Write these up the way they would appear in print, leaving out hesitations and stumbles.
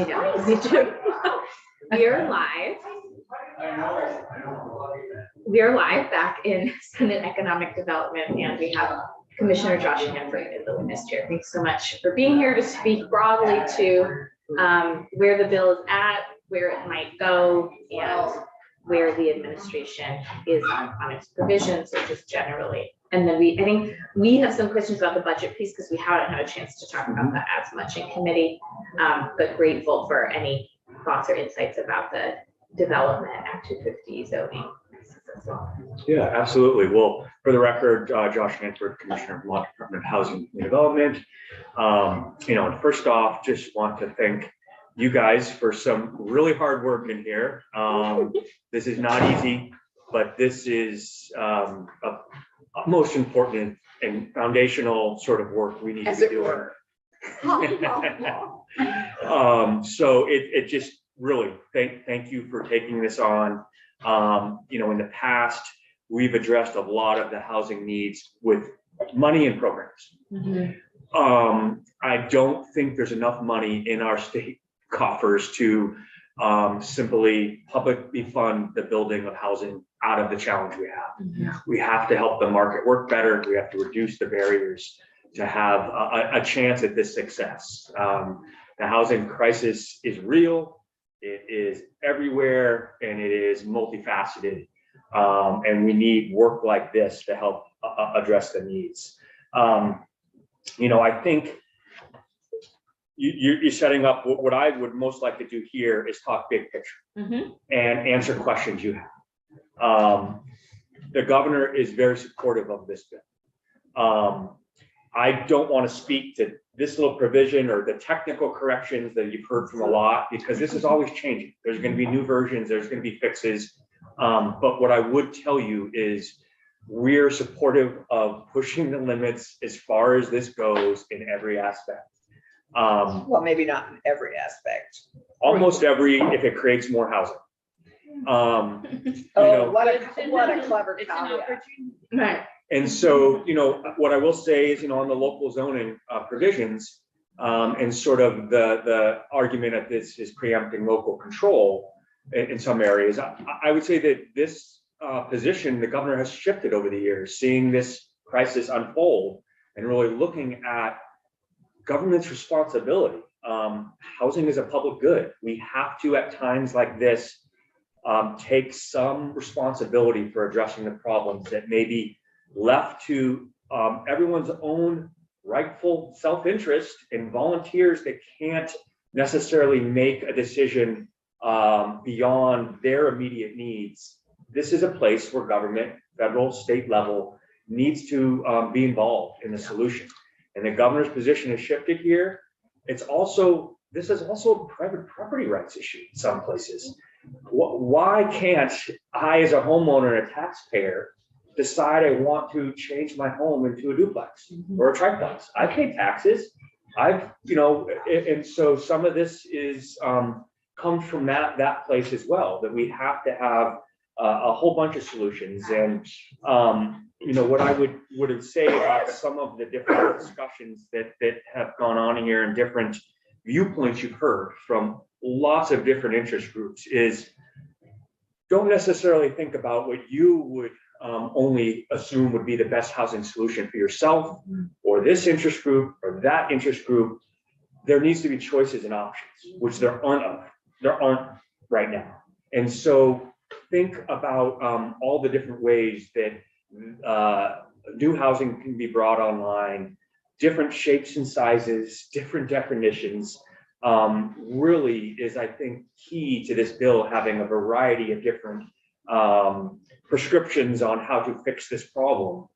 I know, me too. We are live. We are live back in Senate Economic Development, and we have Commissioner Josh Hanford as the witness chair. Thanks so much for being here to speak broadly to where the bill is at, where it might go, and where the administration is on its provisions, or just generally. And then I think we have some questions about the budget piece because we haven't had a chance to talk about that as much in committee, but grateful for any thoughts or insights about the development Act 250 zoning as well. Yeah, absolutely. Well, for the record, Josh Hanford, Commissioner of Vermont Department of Housing and Development. And first off, just want to thank you guys for some really hard work in here. This is not easy, but this is a most important and foundational sort of work we need to be doing. So it just really thank you for taking this on. In the past, we've addressed a lot of the housing needs with money and programs. Mm-hmm. I don't think there's enough money in our state coffers to simply publicly fund the building of housing out of the challenge we have. Mm-hmm. We have to help the market work better. We have to reduce the barriers to have a chance at this success. The housing crisis is real. It is everywhere, and it is multifaceted. And we need work like this to help address the needs. I think you're setting up what I would most like to do here is talk big picture. Mm-hmm. And answer questions you have. The governor is very supportive of this bill. I don't want to speak to this little provision or the technical corrections that you've heard from a lot, because this is always changing. There's going to be new versions, there's going to be fixes. But what I would tell you is we're supportive of pushing the limits as far as this goes in every aspect. Well, maybe not in every aspect. Almost every, if it creates more housing. What a clever caveat. Right. And so, what I will say is, on the local zoning provisions, and sort of the argument that this is preempting local control in some areas, I would say that this position, the governor has shifted over the years, seeing this crisis unfold and really looking at government's responsibility. Housing is a public good. We have to, at times like this, take some responsibility for addressing the problems that may be left to everyone's own rightful self-interest and volunteers that can't necessarily make a decision beyond their immediate needs. This is a place where government, federal, state level, needs to be involved in the solution. And the governor's position has shifted here. This is also a private property rights issue in some places. Why can't I, as a homeowner and a taxpayer, decide I want to change my home into a duplex or a triplex? I pay taxes. And so some of this is comes from that place as well, that we have to have a whole bunch of solutions. And what I would say about some of the different discussions that have gone on here and different viewpoints you've heard from lots of different interest groups is, don't necessarily think about what you would only assume would be the best housing solution for yourself or this interest group or that interest group. There needs to be choices and options, which there aren't right now. And so think about all the different ways that new housing can be brought online, different shapes and sizes, different definitions. Really is, I think, key to this bill having a variety of different prescriptions on how to fix this problem.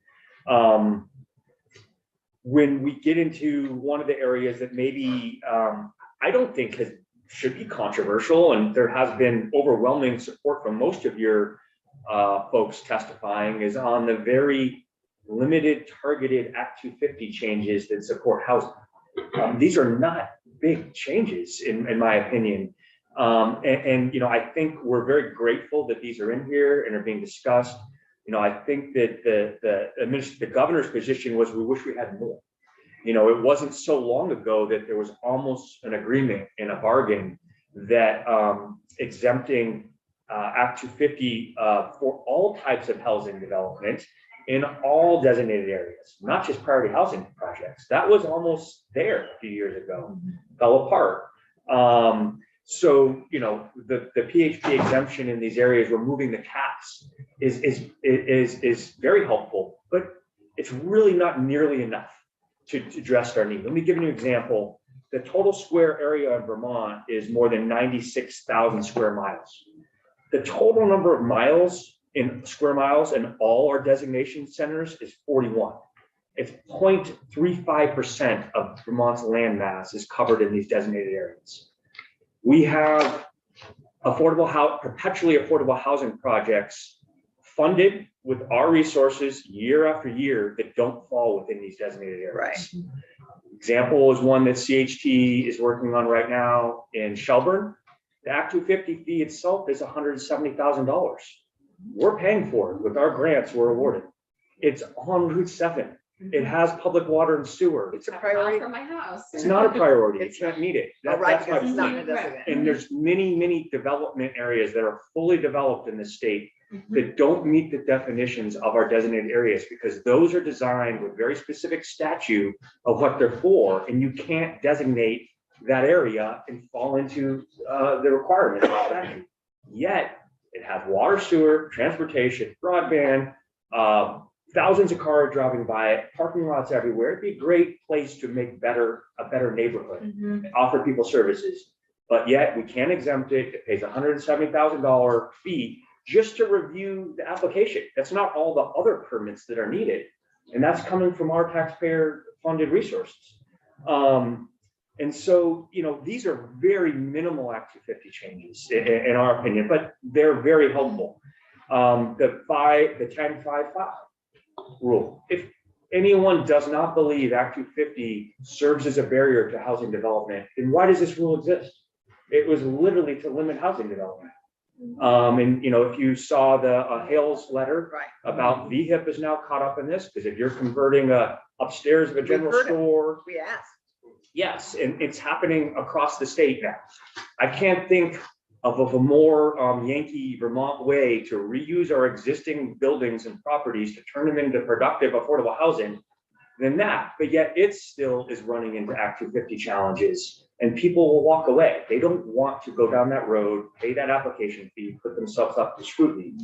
When we get into one of the areas that maybe I don't think should be controversial, and there has been overwhelming support from most of your folks testifying, is on the very limited targeted Act 250 changes that support housing. These are not big changes in my opinion. I think we're very grateful that these are in here and are being discussed. I think that the governor's position was, we wish we had more. It wasn't so long ago that there was almost an agreement in a bargain that exempting Act 250 for all types of housing development in all designated areas, not just priority housing projects. That was almost there a few years ago, fell apart. So, the PHP exemption in these areas, removing the caps is very helpful, but it's really not nearly enough to address our need. Let me give you an example. The total square area in Vermont is more than 96,000 square miles. The total number of miles in square miles in all our designation centers is 41. It's 0.35% of Vermont's land mass is covered in these designated areas. We have perpetually affordable housing projects funded with our resources year after year that don't fall within these designated areas. Right. Example is one that CHT is working on right now in Shelburne. The Act 250 fee itself is $170,000. We're paying for it with our grants we're awarded. It's on Route 7. It has public water and sewer. It's a priority. From my house. It's not a priority. You It's can't meet it. Oh, right, That's my because it's not point. in a designated. And there's many development areas that are fully developed in the state that don't meet the definitions of our designated areas, because those are designed with very specific statute of what they're for, and you can't designate that area and fall into the requirements of the statute. Yet it has water, sewer, transportation, broadband, thousands of cars driving by it, parking lots everywhere. It'd be a great place to make a better neighborhood, and offer people services. But yet we can't exempt it. It pays $170,000 fee just to review the application. That's not all the other permits that are needed. And that's coming from our taxpayer funded resources. And so, these are very minimal Act 250 changes in our opinion, but they're very helpful. The 10-5-5 rule. If anyone does not believe Act 250 serves as a barrier to housing development, then why does this rule exist? It was literally to limit housing development. And if you saw the Hales letter about VHIP is now caught up in this, because if you're converting upstairs of a general store, We asked. yes, and it's happening across the state now. I can't think of a more Yankee Vermont way to reuse our existing buildings and properties to turn them into productive, affordable housing than that. But yet it still is running into Act 250 challenges, and people will walk away. They don't want to go down that road, pay that application fee, put themselves up to scrutiny.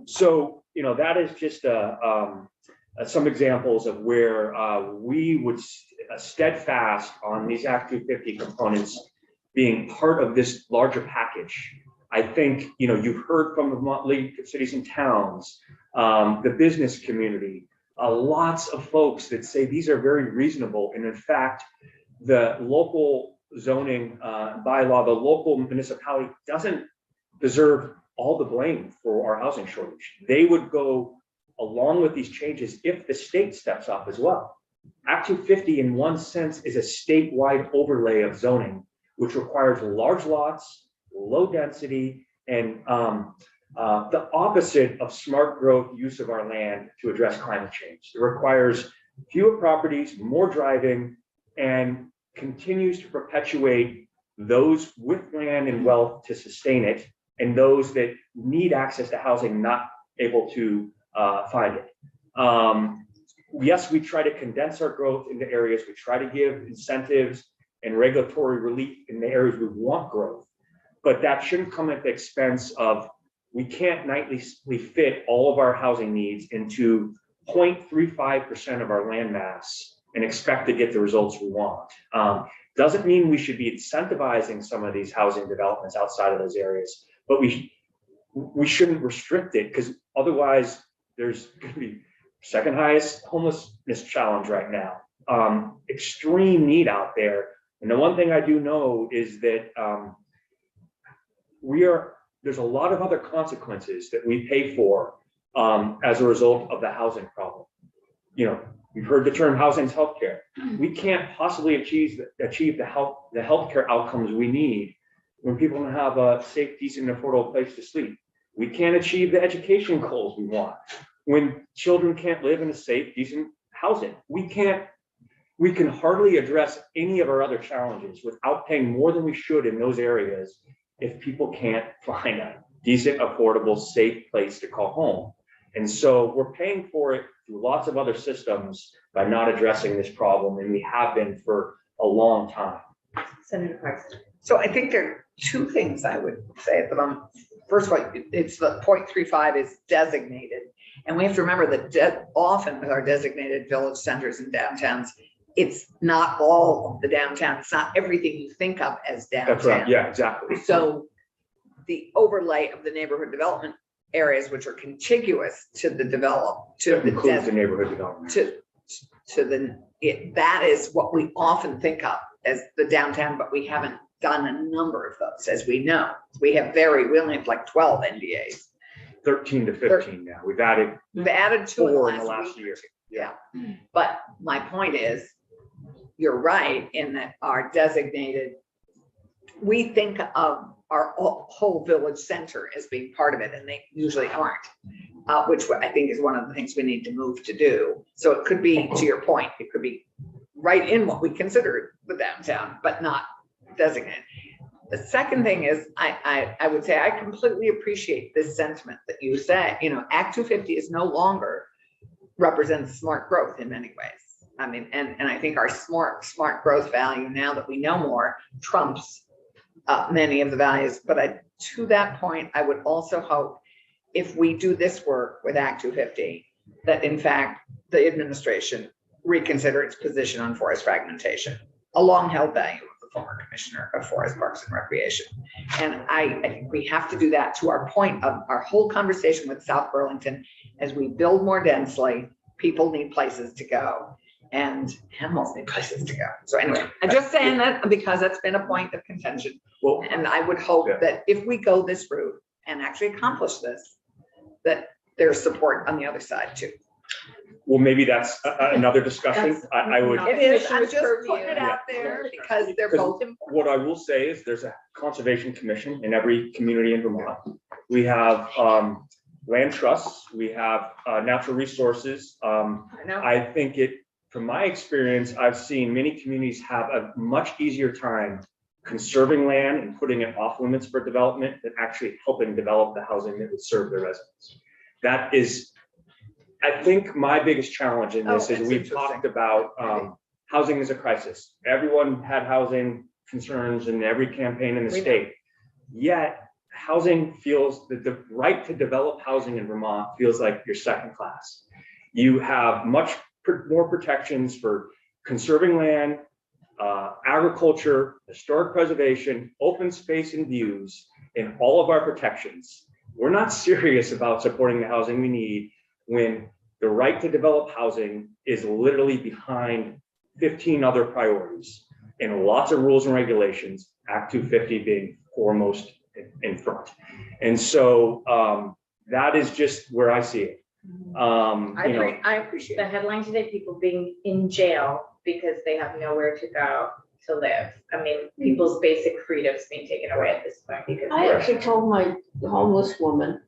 So, that is just some examples of where we would steadfast on these Act 250 components being part of this larger package. I think, you've heard from the Vermont League of Cities and Towns, the business community, lots of folks that say these are very reasonable. And in fact, the local zoning bylaw, the local municipality doesn't deserve all the blame for our housing shortage. They would go along with these changes if the state steps up as well. Act 250 in one sense is a statewide overlay of zoning, which requires large lots, low density, and the opposite of smart growth use of our land to address climate change. It requires fewer properties, more driving, and continues to perpetuate those with land and wealth to sustain it, and those that need access to housing not able to find it. Yes, we try to condense our growth into areas. We try to give incentives and regulatory relief in the areas we want growth, but that shouldn't come at the expense of, we can't nightly fit all of our housing needs into 0.35% of our land mass and expect to get the results we want. Doesn't mean we should be incentivizing some of these housing developments outside of those areas, but we shouldn't restrict it, because otherwise there's going to be second highest homelessness challenge right now. Extreme need out there. And the one thing I do know is that there's a lot of other consequences that we pay for as a result of the housing problem. You've heard the term housing's healthcare. We can't possibly achieve the healthcare outcomes we need when people don't have a safe, decent, affordable place to sleep. We can't achieve the education goals we want when children can't live in a safe, decent housing. We can't we can hardly address any of our other challenges without paying more than we should in those areas if people can't find a decent, affordable, safe place to call home. And so we're paying for it through lots of other systems by not addressing this problem, and we have been for a long time. Senator Parks. So I think there are two things I would say at the moment. First of all, it's the 0.35 is designated. And we have to remember that often with our designated village centers and downtowns, it's not all of the downtown. It's not everything you think of as downtown. That's right. Yeah, exactly. So the overlay of the neighborhood development areas, which are contiguous to the That includes the neighborhood development. That is what we often think of as the downtown, but we haven't done a number of those, as we know. We only have like 12 NDAs. 13 to 15 now. We've added two four in the last last week. year. Yeah, but my point is, you're right in that our designated, we think of our whole village center as being part of it, and they usually aren't, which I think is one of the things we need to move to do. So it could be, to your point, it could be right in what we consider the downtown, but not designated. The second thing is, I would say I completely appreciate this sentiment that you say, Act 250 is no longer represents smart growth in many ways. I mean, and I think our smart growth value, now that we know more, trumps many of the values. But to that point, I would also hope, if we do this work with Act 250, that in fact the administration reconsider its position on forest fragmentation, a long-held value of the former Commissioner of Forest, Parks, and Recreation. And I think we have to do that, to our point of our whole conversation with South Burlington. As we build more densely, people need places to go, and animals need places to go. So anyway, I'm just saying that because that's been a point of contention. Well, And I would hope that if we go this route and actually accomplish this, that there's support on the other side too. well, maybe that's another discussion. I would. It is, I'm Commissioner's just purview. putting it out there because they're both important. What I will say is there's a conservation commission in every community in Vermont. We have land trusts, we have natural resources. I know. I think from my experience, I've seen many communities have a much easier time conserving land and putting it off limits for development than actually helping develop the housing that would serve their residents. That is, I think my biggest challenge in this is we've talked about housing is a crisis. Everyone had housing concerns in every campaign in the state. Yet housing feels that the right to develop housing in Vermont feels like you're second class. You have much more protections for conserving land, agriculture, historic preservation, open space and views, in all of our protections. We're not serious about supporting the housing we need when the right to develop housing is literally behind 15 other priorities and lots of rules and regulations, Act 250 being foremost in front. And so that is just where I see it. I appreciate The headline today, people being in jail because they have nowhere to go to live. I mean, people's basic freedoms being taken away at this point because I actually told my homeless woman,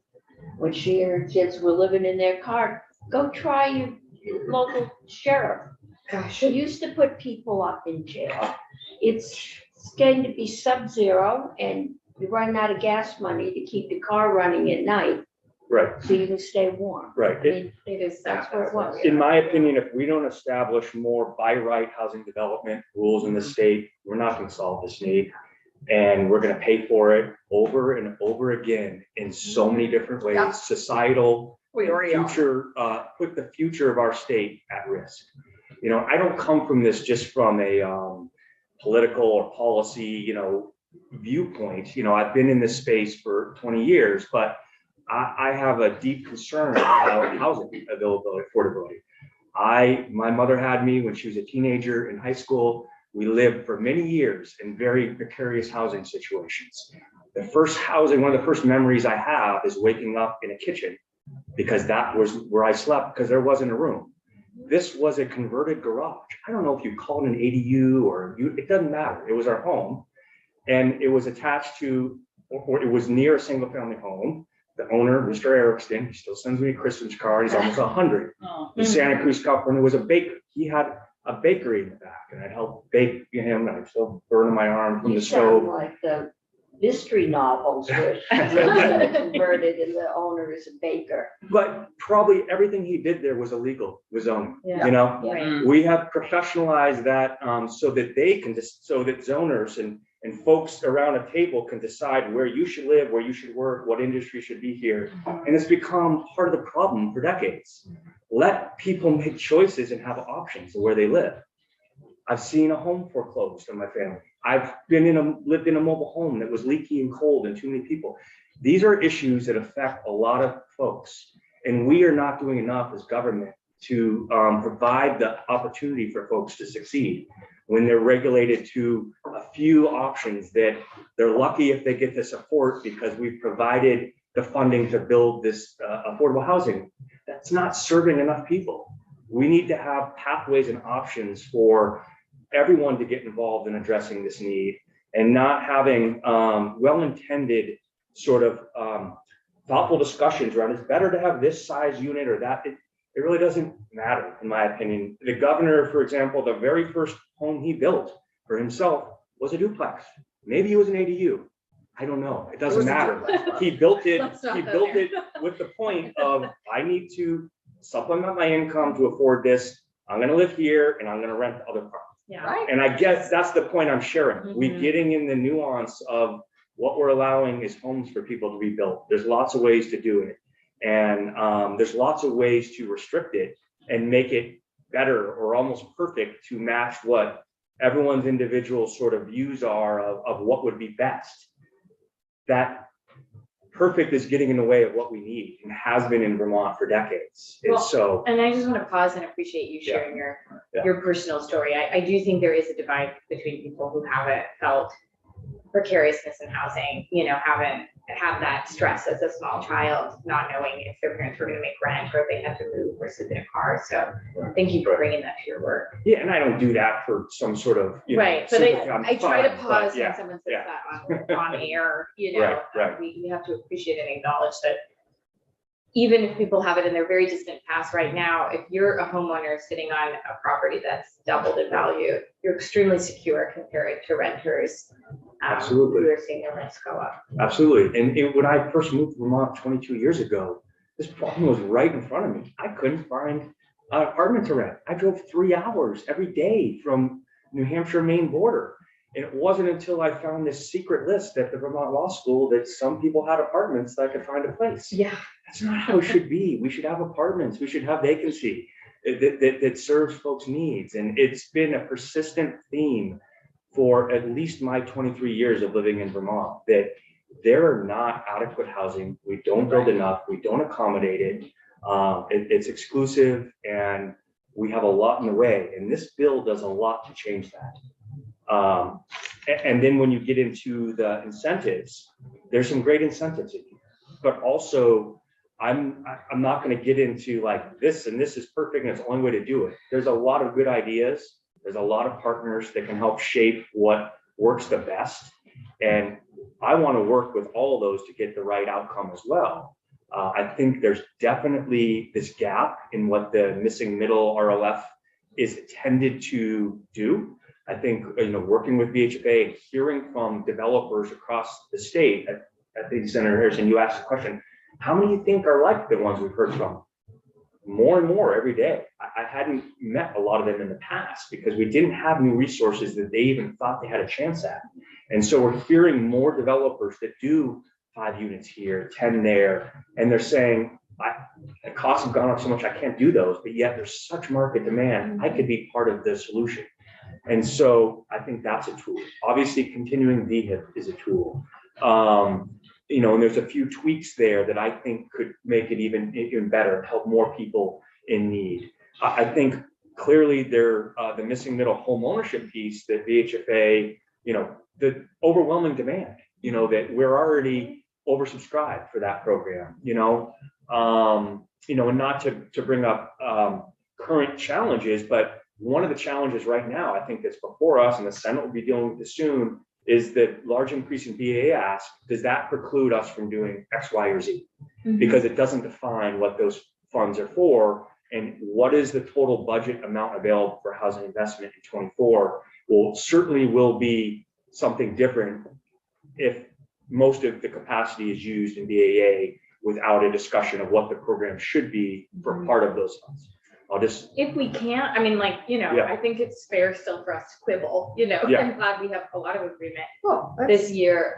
when she and her kids were living in their car, go try your local sheriff. gosh, She used to put people up in jail. It's going to be sub-zero, and you're running out of gas money to keep the car running at night Right, so you can stay warm. right. I mean, it is. That's where it was. In my opinion, if we don't establish more by right housing development rules in the state, we're not going to solve this need. And we're going to pay for it over and over again in so many different ways, Yeah. societal, We already are. future, put the future of our state at risk. I don't come from this just from a political or policy, viewpoint. I've been in this space for 20 years, but I have a deep concern about housing availability, affordability. My mother had me when she was a teenager in high school. We lived for many years in very precarious housing situations. One of the first memories I have is waking up in a kitchen because that was where I slept because there wasn't a room. This was a converted garage. I don't know if you call it an ADU it doesn't matter. It was our home, and it was attached to, or it was near a single family home. The owner, Mr. Erickson, he still sends me a Christmas card. He's almost 100. In Santa Cruz, California, was a baker. He had a bakery in the back, and I'd help bake him, and I'd still burn my arm from You the sound stove. like the mystery novels where she lives in a converted and the owner is a baker. But probably everything he did there was illegal, was zoning, Yeah. you know? Yeah. We have professionalized that so that they can just, so that zoners and folks around a table can decide where you should live, where you should work, what industry should be here. And it's become part of the problem for decades. Let people make choices and have options of where they live. I've seen a home foreclosed on my family. I've lived in a mobile home that was leaky and cold and too many people. These are issues that affect a lot of folks. And we are not doing enough as government to provide the opportunity for folks to succeed when they're regulated to a few options that they're lucky if they get the support because we've provided the funding to build this affordable housing. That's not serving enough people. We need to have pathways and options for everyone to get involved in addressing this need and not having well-intended sort of thoughtful discussions around it's better to have this size unit or that. It really doesn't matter, in my opinion. The governor, for example, the very first home he built for himself was a duplex. Maybe it was an ADU. I don't know. It doesn't matter. He built it. Let's not He go built there. it with the point of I need to supplement my income to afford this. I'm going to live here and I'm going to rent the other part. Yeah. Right. And I guess that's the point I'm sharing. We Mhm. getting in the nuance of what we're allowing is homes for people to be built. There's lots of ways to do it. And there's lots of ways to restrict it and make it better or almost perfect to match what everyone's individual sort of views are of what would be best. That perfect is getting in the way of what we need and has been in Vermont for decades. And Well, so, And I just want to pause and appreciate you Yeah. sharing Yeah. your personal story. I do think there is a divide between people who haven't felt precariousness in housing, haven't had that stress as a small child, not knowing if their parents were going to make rent or if they had to move or sit in a car. So thank you for bringing that to your work. yeah, and I don't do that for some sort of, Right, but sympathy on I try to fun, but pause yeah. when someone says yeah. that on air, Right. We have to appreciate and acknowledge that even if people have it in their very distant past right now, if you're a homeowner sitting on a property that's doubled in value, you're extremely secure compared to renters. Absolutely. Who are seeing their rents go up. Absolutely. And when I first moved to Vermont 22 years ago, this problem was right in front of me. I couldn't find an apartment to rent. I drove 3 hours every day from New Hampshire, Maine border. And it wasn't until I found this secret list at the Vermont Law School that some people had apartments that I could find a place. Yeah. That's not how it should be. We should have apartments. We should have vacancy that serves folks' needs. And it's been a persistent theme for at least my 23 years of living in Vermont, that there are not adequate housing. We don't build enough. We don't accommodate it. It's exclusive and we have a lot in the way. And this bill does a lot to change that. And then when you get into the incentives, there's some great incentives in here, but also I'm not going to get into like this and this is perfect and it's the only way to do it. There's a lot of good ideas. There's a lot of partners that can help shape what works the best. And I want to work with all of those to get the right outcome as well. I think there's definitely this gap in what the missing middle RLF is intended to do. I think, working with VHFA and hearing from developers across the state, I think Senator Harrison, you asked the question, how many do you think are like the ones we've heard from? More and more every day. I hadn't met a lot of them in the past because we didn't have new resources that they even thought they had a chance at. And so we're hearing more developers that do 5 units here, 10 there, and they're saying, the costs have gone up so much, I can't do those, but yet there's such market demand, I could be part of the solution. And so I think that's a tool. Obviously, continuing VHIP is a tool. And there's a few tweaks there that I think could make it even better, help more people in need. I think clearly the missing middle home ownership piece that VHFA, the overwhelming demand, that we're already oversubscribed for that program, and not to bring up current challenges, but one of the challenges right now, I think that's before us, and the Senate will be dealing with this soon, is that large increase in BAA ask, does that preclude us from doing X, Y, or Z? Because it doesn't define what those funds are for. and what is the total budget amount available for housing investment in 24 will be something different if most of the capacity is used in BAA without a discussion of what the program should be for part of those funds. I'll just, If we can't, I mean, like, Yeah. I think it's fair still for us to quibble, Yeah. I'm glad we have a lot of agreement Well, this year.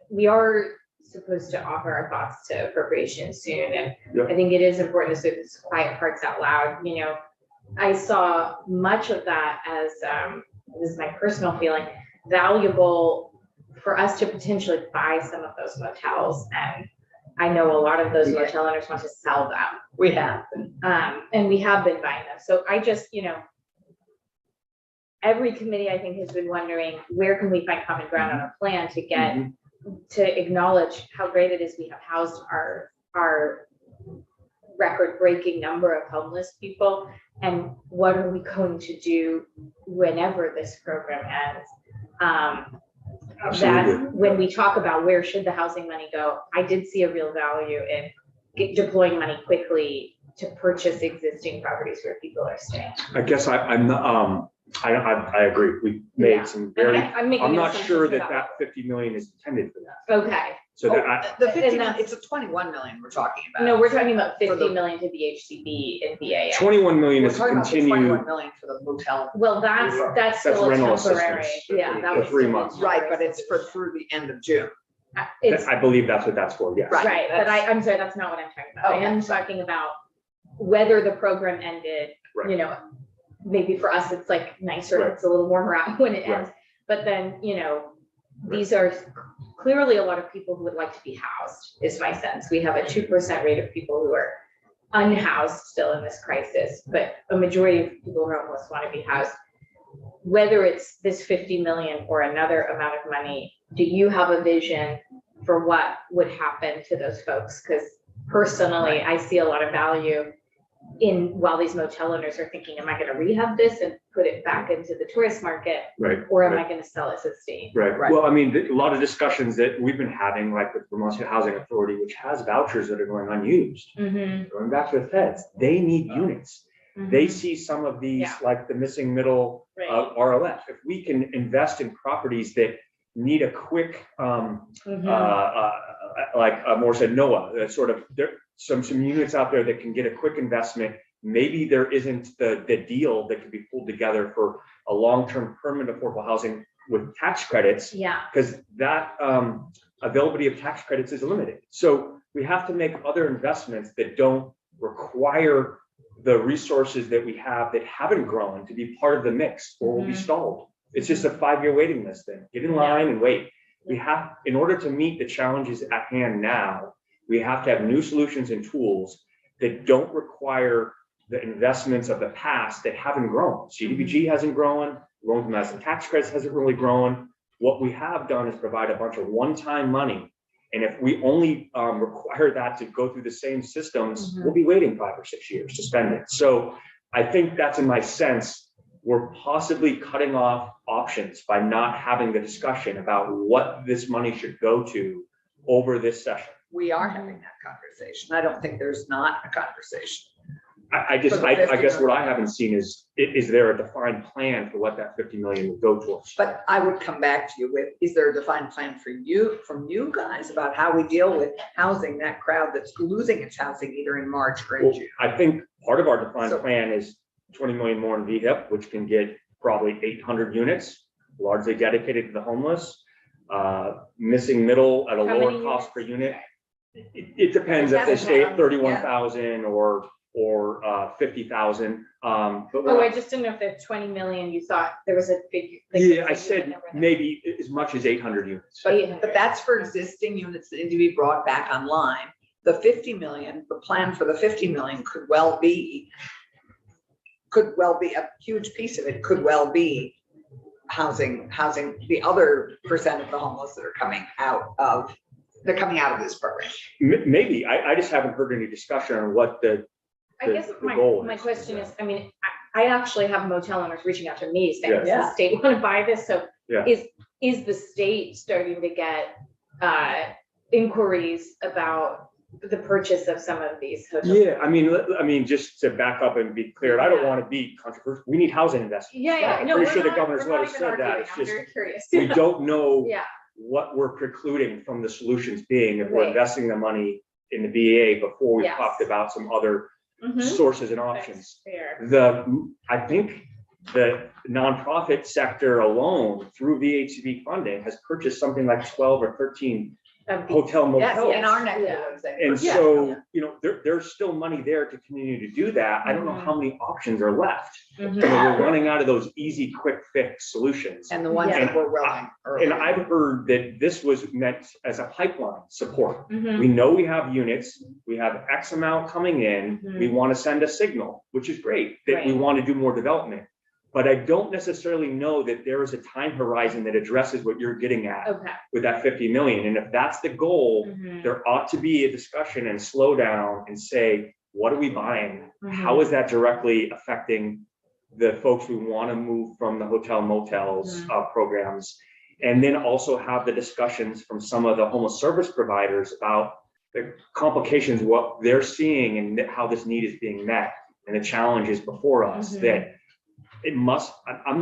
We are supposed to offer our thoughts to appropriations soon, and Yeah. I think it is important to say this quiet parts out loud, I saw much of that as, this is my personal feeling, valuable for us to potentially buy some of those motels, and I know a lot of those Yeah. motel owners want to sell them. we have. And we have been buying them. So I just, every committee, I think, has been wondering, where can we find common ground on a plan to get, to acknowledge how great it is we have housed our record-breaking number of homeless people, and what are we going to do whenever this program ends? That Absolutely. when we talk about where should the housing money go, I did see a real value in deploying money quickly to purchase existing properties where people are staying. I guess I'm not, I agree. We Yeah. made some And very, I'm making I'm an not assumption sure for that that 50 million is intended for that. Okay, So Oh, that, the 50, and that's- it's a 21 million we're talking about. no, we're talking about For the- 50 million to VHCB and BAA. 21 million We're is talking about the continued. 21 million for the motel. Well, that's still a rental temporary, assistance yeah, for that was. 3 still a months. Right, but temporary it's for through the end of June. It's, I believe that's what that's for, yes. Right. right, but I'm sorry, that's not what I'm talking about. I Okay. am talking about whether the program ended, Right. maybe for us, it's like nicer, Right. it's a little warmer out when it Right. ends. But then, these are clearly a lot of people who would like to be housed, is my sense. We have a 2% rate of people who are unhoused still in this crisis, but a majority of people who are homeless want to be housed. Whether it's this 50 million or another amount of money, do you have a vision for what would happen to those folks? Because personally, I see a lot of value in, while these motel owners are thinking, am I going to rehab this and put it back into the tourist market? Right. Or am right. I going to sell it to the state? Right. Right. Well, I mean, a lot of discussions that we've been having, like with Vermont State Housing Authority, which has vouchers that are going unused, Mhm, going back to the feds, they need units. They mhm, see some of these, Yeah. like the missing middle right, RLF. If we can invest in properties that need a quick, mhm, like Moore said, NOAA, sort of, there, some units out there that can get a quick investment. Maybe there isn't the deal that can be pulled together for a long-term permanent affordable housing with tax credits, yeah, because that availability of tax credits is limited. So we have to make other investments that don't require the resources that we have that haven't grown to be part of the mix, or will be Mhm. stalled. It's just a 5-year waiting list thing. Get in line and wait. We have, in order to meet the challenges at hand now, we have to have new solutions and tools that don't require the investments of the past that haven't grown. CDBG hasn't grown, loan to massive tax credits hasn't really grown. What we have done is provide a bunch of one-time money. And if we only require that to go through the same systems, Mhm. we'll be waiting 5 or 6 years to spend it. So I think that's in my sense, we're possibly cutting off options by not having the discussion about what this money should go to over this session. We are having that conversation. I don't think there's not a conversation. I For the I 50 guess what I million. haven't seen is there a defined plan for what that 50 million would go towards? But I would come back to you with, is there a defined plan for you, from you guys about how we deal with housing that crowd that's losing its housing either in March or in Well, June? I think part of our defined So- plan is 20 million more in VHIP, which can get probably 800 units, largely dedicated to the homeless. Missing middle at a How lower many cost per units? unit. It depends if they stay at Yeah. 31,000 or 50,000. But we're Oh, I not- just didn't know if the 20 million, you thought there was a figure. like, Yeah, a I figure said number there. maybe as much as 800 units. But that's for existing units that need to be brought back online. The 50 million, the plan for the 50 million could well be a huge piece of it, could well be housing the other percent of the homeless that are coming out of this program. Maybe, I just haven't heard any discussion on what I the- guess the goal my is. question is, I mean, I actually have motel owners reaching out to me saying, Yes. does the state want to buy this? So Yeah. is the state starting to get inquiries about the purchase of some of these hotels. Yeah, I mean, just to back up and be clear, I don't want to be controversial. We need housing investment. Yeah, I'm no, pretty we're sure the not- governor's we're not letter even said that. arguing. It's I'm just, very curious. we don't know Yeah, what we're precluding from the solutions being if we're Right. investing the money in the BA before we Yes. talked about some other Mhm. sources and That's options. fair. I think the nonprofit sector alone through VHCB funding has purchased something like 12 or 13 Of the- hotel Yes, motels. In our neck of the Yeah. woods. they And were. so, there's still money there to continue to do that. I don't know Mhm. how many options are left. Mhm. We're running out of those easy, quick fix solutions. And the ones Yeah. that were willing. early. And I've heard that this was meant as a pipeline support. Mhm. We know we have units, we have X amount coming in, Mhm. we want to send a signal, which is great, that we Right. want to do more development. But I don't necessarily know that there is a time horizon that addresses what you're getting at Okay. with that 50 million. And if that's the goal, Mhm. there ought to be a discussion and slow down and say, what are we buying? How is that directly affecting the folks we want to move from the hotel motels programs? And then also have the discussions from some of the homeless service providers about the complications, what they're seeing and how this need is being met and the challenges before us Mhm. that it must, I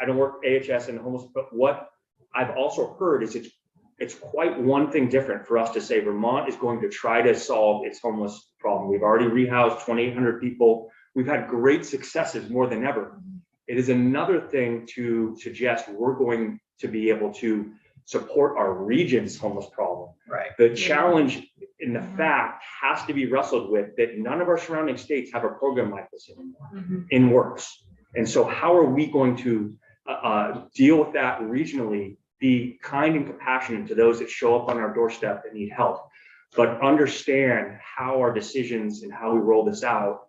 don't work AHS and homeless, but what I've also heard is it's quite one thing different for us to say Vermont is going to try to solve its homeless problem. We've already rehoused 2,800 people. We've had great successes more than ever. It is another thing to suggest we're going to be able to support our region's homeless problem. Right. The challenge in the fact has to be wrestled with that none of our surrounding states have a program like this anymore Mhm. in works. And so how are we going to deal with that regionally, be kind and compassionate to those that show up on our doorstep that need help, but understand how our decisions and how we roll this out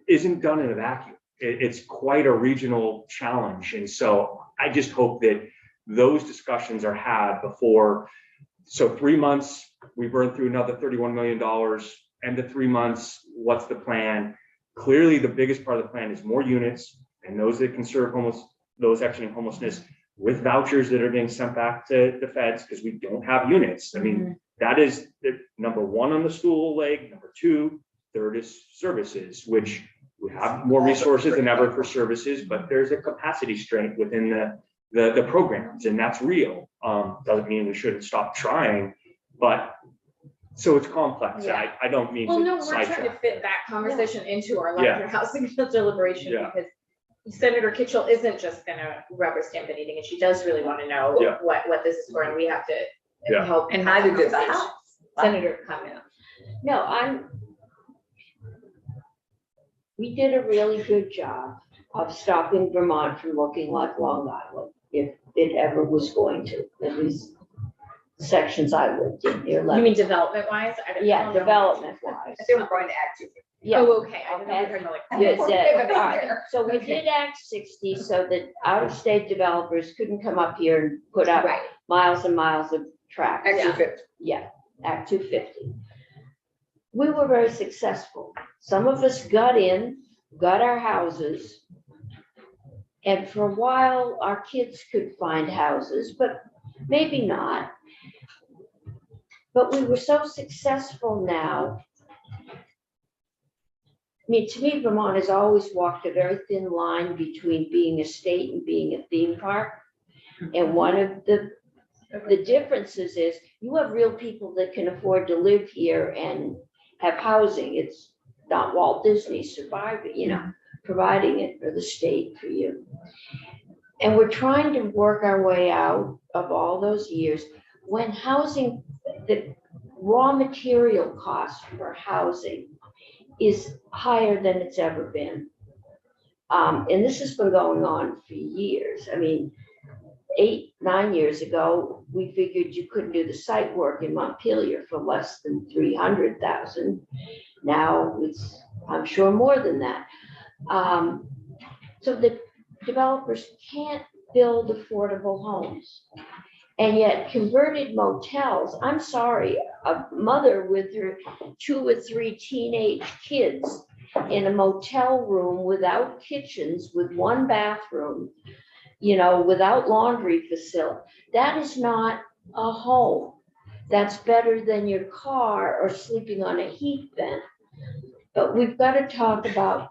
isn't done in a vacuum. It's quite a regional challenge. And so I just hope that those discussions are had before. So 3 months, we burned through another $31 million. End of 3 months, what's the plan? Clearly, the biggest part of the plan is more units and those that can serve those exiting homelessness with vouchers that are being sent back to the feds because we don't have units. I mean, that is the number one on the stool leg. Number two, third is services, which we have more resources than ever for services, but there's a capacity strain within the programs, and that's real. Doesn't mean we shouldn't stop trying, but so it's complex. Yeah. I don't mean Well, to no, we're trying to sidetrack. fit that conversation into our Yeah. larger housing deliberation Yeah. because Senator Kitchell isn't just gonna rubber stamp anything, and she does really want to know Yeah. what this is for, and we have to Yeah. help. And have neither did the conversation. House. Senator, comment. No, we did a really good job of stopping Vermont from looking like Long Island, if it ever was going to, at least sections I lived in, near You Lebanon. mean development wise? Yeah, development wise. They were going to Act 250. Yeah. Oh, okay. I didn't know you Okay. were talking about Yeah. like. That- We've been all right. there. So we Okay. did Act 60 so that out-of-state developers couldn't come up here and put up Right. miles and miles of tracks. Act Yeah. 250. Yeah, Act 250. We were very successful. Some of us got our houses. And for a while, our kids could find houses, but maybe not. But we were so successful now. I mean, to me, Vermont has always walked a very thin line between being a state and being a theme park. And one of the differences is you have real people that can afford to live here and have housing. It's not Walt Disney surviving, providing it for the state for you. And we're trying to work our way out of all those years when housing, the raw material cost for housing is higher than it's ever been. And this has been going on for years. I mean, 8, 9 years ago, we figured you couldn't do the site work in Montpelier for less than 300,000. Now it's, I'm sure, more than that. So the developers can't build affordable homes. And yet converted motels, I'm sorry, a mother with her 2 or 3 teenage kids in a motel room without kitchens, with 1 bathroom, without laundry facility, that is not a home. That's better than your car or sleeping on a heat vent. But we've got to talk about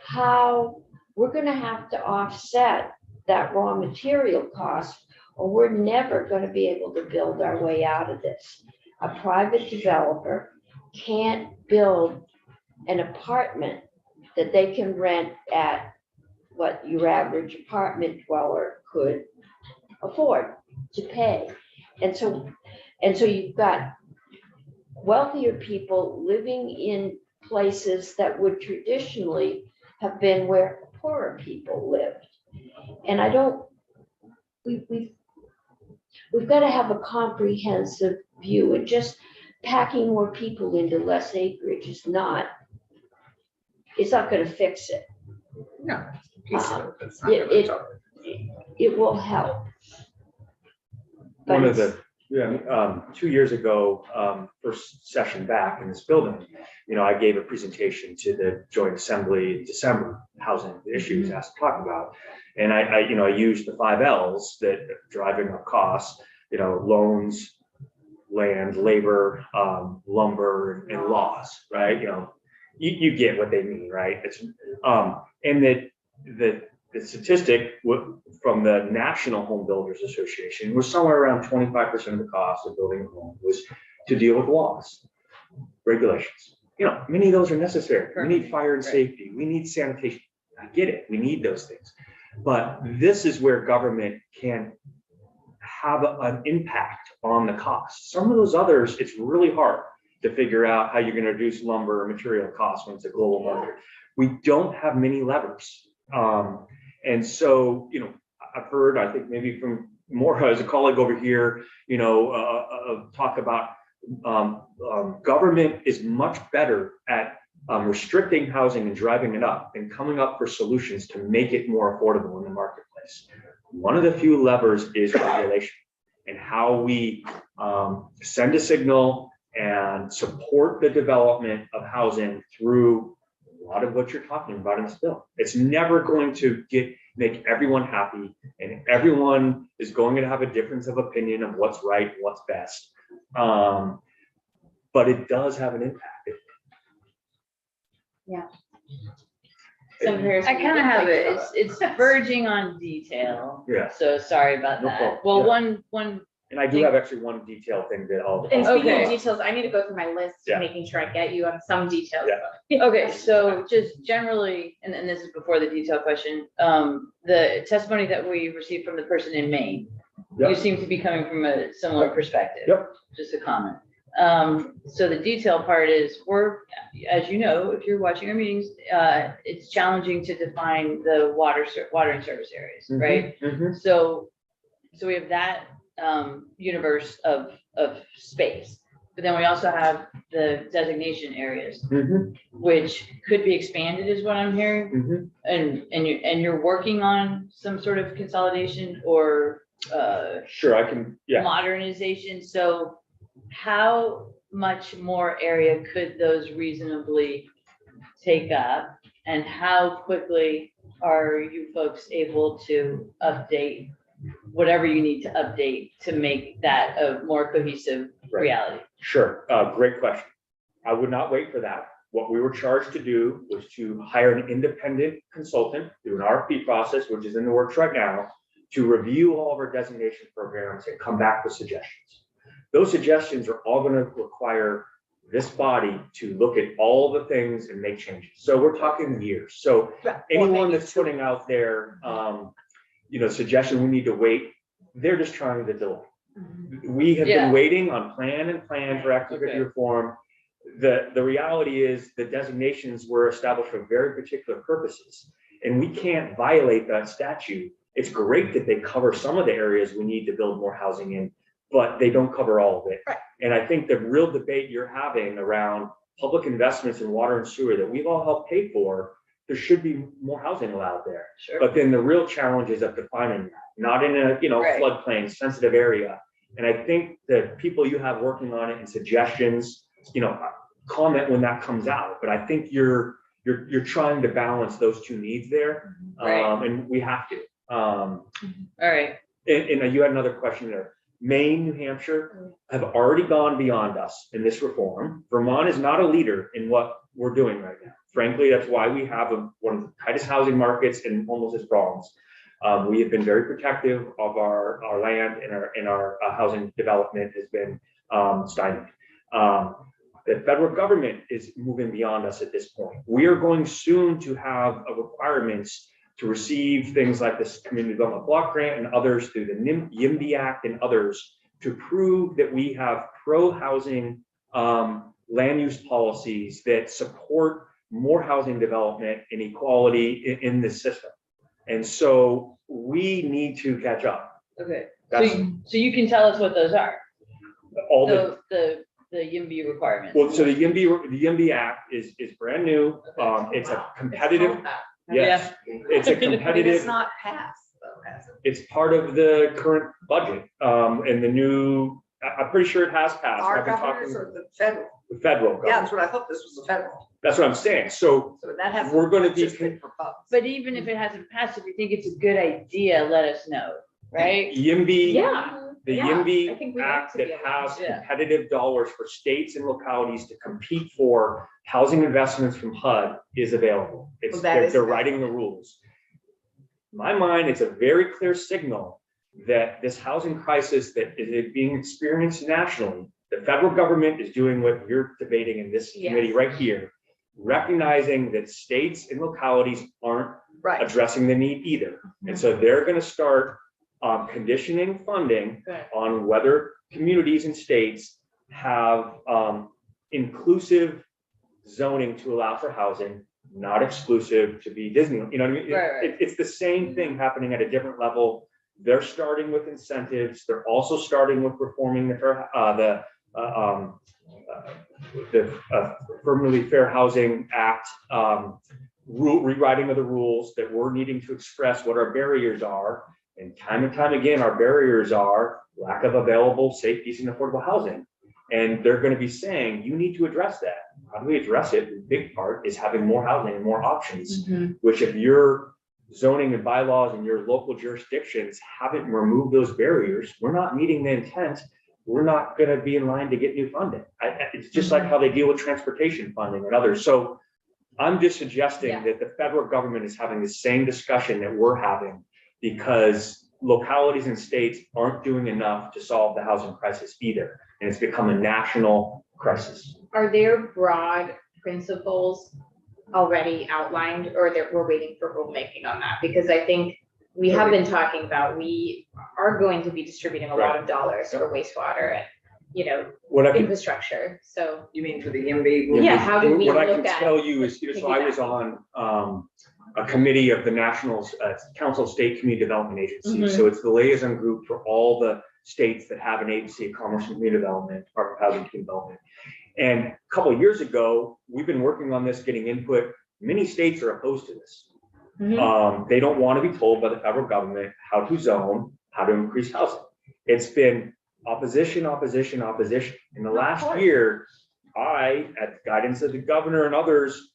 how we're gonna have to offset that raw material cost, or we're never gonna be able to build our way out of this. A private developer can't build an apartment that they can rent at what your average apartment dweller could afford to pay. And so you've got wealthier people living in places that would traditionally have been where poorer people lived. And we've got to have a comprehensive view, and just packing more people into less acreage is not, it's not going to fix it. No. Piece of it's not It- gonna it- solve It will help. But One of it's- the, 2 years ago, first session back in this building, I gave a presentation to the Joint Assembly in December, housing issues asked to talk about. And I used the 5 Ls that are driving up costs, loans, land, labor, lumber, and laws, right? You get what they mean, right? It's, and the statistic from the National Home Builders Association was somewhere around 25% of the cost of building a home was to deal with laws, regulations. Many of those are necessary. We need fire and safety. We need sanitation. I get it. We need those things. But this is where government can have an impact on the cost. Some of those others, it's really hard to figure out how you're going to reduce lumber or material costs when it's a global market. We don't have many levers. And so, I've heard, I think maybe from Maura, as a colleague over here, talk about government is much better at restricting housing and driving it up and coming up for solutions to make it more affordable in the marketplace. One of the few levers is regulation, and how we send a signal and support the development of housing through a lot of what you're talking about in this bill. It's never going to make everyone happy, and everyone is going to have a difference of opinion of what's right, what's best. But it does have an impact. Senator I kind of have it. It's verging on detail. Yeah. So sorry about No that. problem. Well, Yeah. one, And I do have actually one detailed thing that I'll. And speaking Okay. of details, I need to go through my list, Yeah. making sure I get you on some details. Yeah. okay, so just generally, and this is before the detail question, the testimony that we received from the person in Maine, you Yep. seem to be coming from a similar perspective. Yep. Just a comment. So the detail part is as you know, if you're watching our meetings, it's challenging to define the watering service areas, right? Mhm. So we have that universe of space, but then we also have the designation areas, Mhm. which could be expanded, is what I'm hearing. Mhm. And you're working on some sort of consolidation or Sure, I can, yeah. modernization. So how much more area could those reasonably take up, and how quickly are you folks able to update whatever you need to update to make that a more cohesive Right. reality? Sure, great question. I would not wait for that. What we were charged to do was to hire an independent consultant, do an RFP process, which is in the works right now, to review all of our designation programs and come back with suggestions. Those suggestions are all going to require this body to look at all the things and make changes. So we're talking years. So anyone that's putting out there, suggestion we need to wait, they're just trying to delay. We have Yeah. been waiting on plan for activity Okay. reform. The reality is the designations were established for very particular purposes, and we can't violate that statute. It's great that they cover some of the areas we need to build more housing in, but they don't cover all of it. Right. And I think the real debate you're having around public investments in water and sewer that we've all helped pay for, there should be more housing allowed there. Sure. But then the real challenge is of defining that, not in a, Right. floodplain sensitive area. And I think the people you have working on it and suggestions, comment when that comes out. But I think you're trying to balance those two needs there. Right. And we have to. All right. And you had another question there. Maine, New Hampshire have already gone beyond us in this reform. Vermont is not a leader in what we're doing right now. Frankly, that's why we have one of the tightest housing markets in homelessness problems. We have been very protective of our land, and our housing development has been stymied. The federal government is moving beyond us at this point. We are going soon to have requirements to receive things like this Community Development Block Grant and others through the YIMBY Act and others to prove that we have pro-housing land use policies that support more housing development and equality in this system. And so we need to catch up. Okay, That's so you can tell us what those are, all the, the YIMBY requirements. well, so the YIMBY Act is brand new. It's a competitive, yes, it's a I mean, competitive. it's not passed though, has it? It's part of the current budget, and the new, I'm pretty sure it has passed. Our I've been governors talking or the federal? the federal Yeah, government. that's what I thought, this was the federal. That's what I'm saying. So So that has. we're gonna be, just been proposed. But even if it hasn't passed, if you think it's a good idea, let us know, right? YIMBY, Yeah, the yeah, I YIMBY think we'd like Act to be that able to- has Yeah. competitive dollars for states and localities to compete for housing investments from HUD is available. It's, Well, that is they're writing the rules. In my mind, it's a very clear signal that this housing crisis that is being experienced nationally, the federal government is doing what you're debating in this committee Yes. right here, recognizing that states and localities aren't Right, addressing the need either. And so they're gonna start conditioning funding Good. on whether communities and states have inclusive zoning to allow for housing, not exclusive to be Disney, you know what I mean? Right, right. It's the same thing happening at a different level. They're starting with incentives. They're also starting with reforming the Affirmatively Fair Housing Act, rewriting of the rules that we're needing to express what our barriers are. And time again, our barriers are lack of available, safe, decent, affordable housing. And they're going to be saying, you need to address that. How do we address it? The big part is having more housing and more options, which if your zoning and bylaws and your local jurisdictions haven't removed those barriers, we're not meeting the intent. We're not going to be in line to get new funding. It's just like how they deal with transportation funding and others. So I'm just suggesting Yeah. that the federal government is having the same discussion that we're having, because localities and states aren't doing enough to solve the housing crisis either. And it's become a national crisis. Are there broad principles already outlined, or that we're waiting for rulemaking on that? Because I think we have been talking about, we are going to be distributing a lot of dollars for wastewater and, you know, What I can, infrastructure, so. you mean for the YIMBY? Yeah, how do we what I can look at tell you is, so I was on a committee of the National Council of State Community Development Agencies. So it's the liaison group for all the states that have an agency of commerce and community development, Department of Housing and Community Development. And a couple of years ago, we've been working on this, getting input. Many states are opposed to this. They don't want to be told by the federal government how to zone, how to increase housing. It's been opposition. In the last year, at the guidance of the governor and others,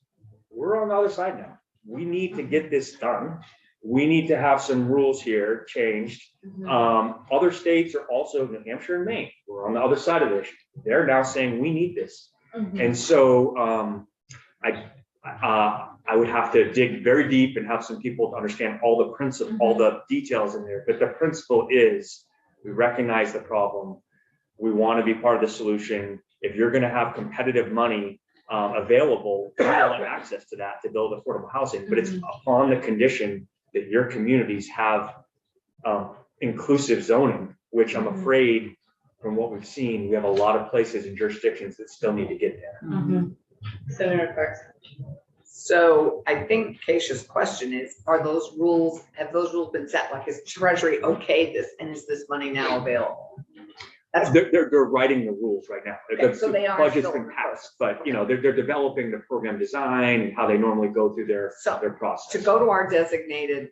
we're on the other side now. We need to get this done. We need to have some rules here changed. Other states are also, New Hampshire and Maine, we're on the other side of this. They're now saying we need this. And so I would have to dig very deep and have some people to understand all the principle, all the details in there. But the principle is, we recognize the problem. We want to be part of the solution. If you're going to have competitive money available, you want access to that to build affordable housing. But it's upon the condition that your communities have inclusive zoning, which I'm afraid, from what we've seen, we have a lot of places and jurisdictions that still need to get there. Senator Parks. So I think Keisha's question is, have those rules been set? Like, is Treasury okay this, and is this money now available? That's, They're writing the rules right now. Okay, so they are Budget's still been in the passed, but they're developing the program design and how they normally go through their so process. to go to our designated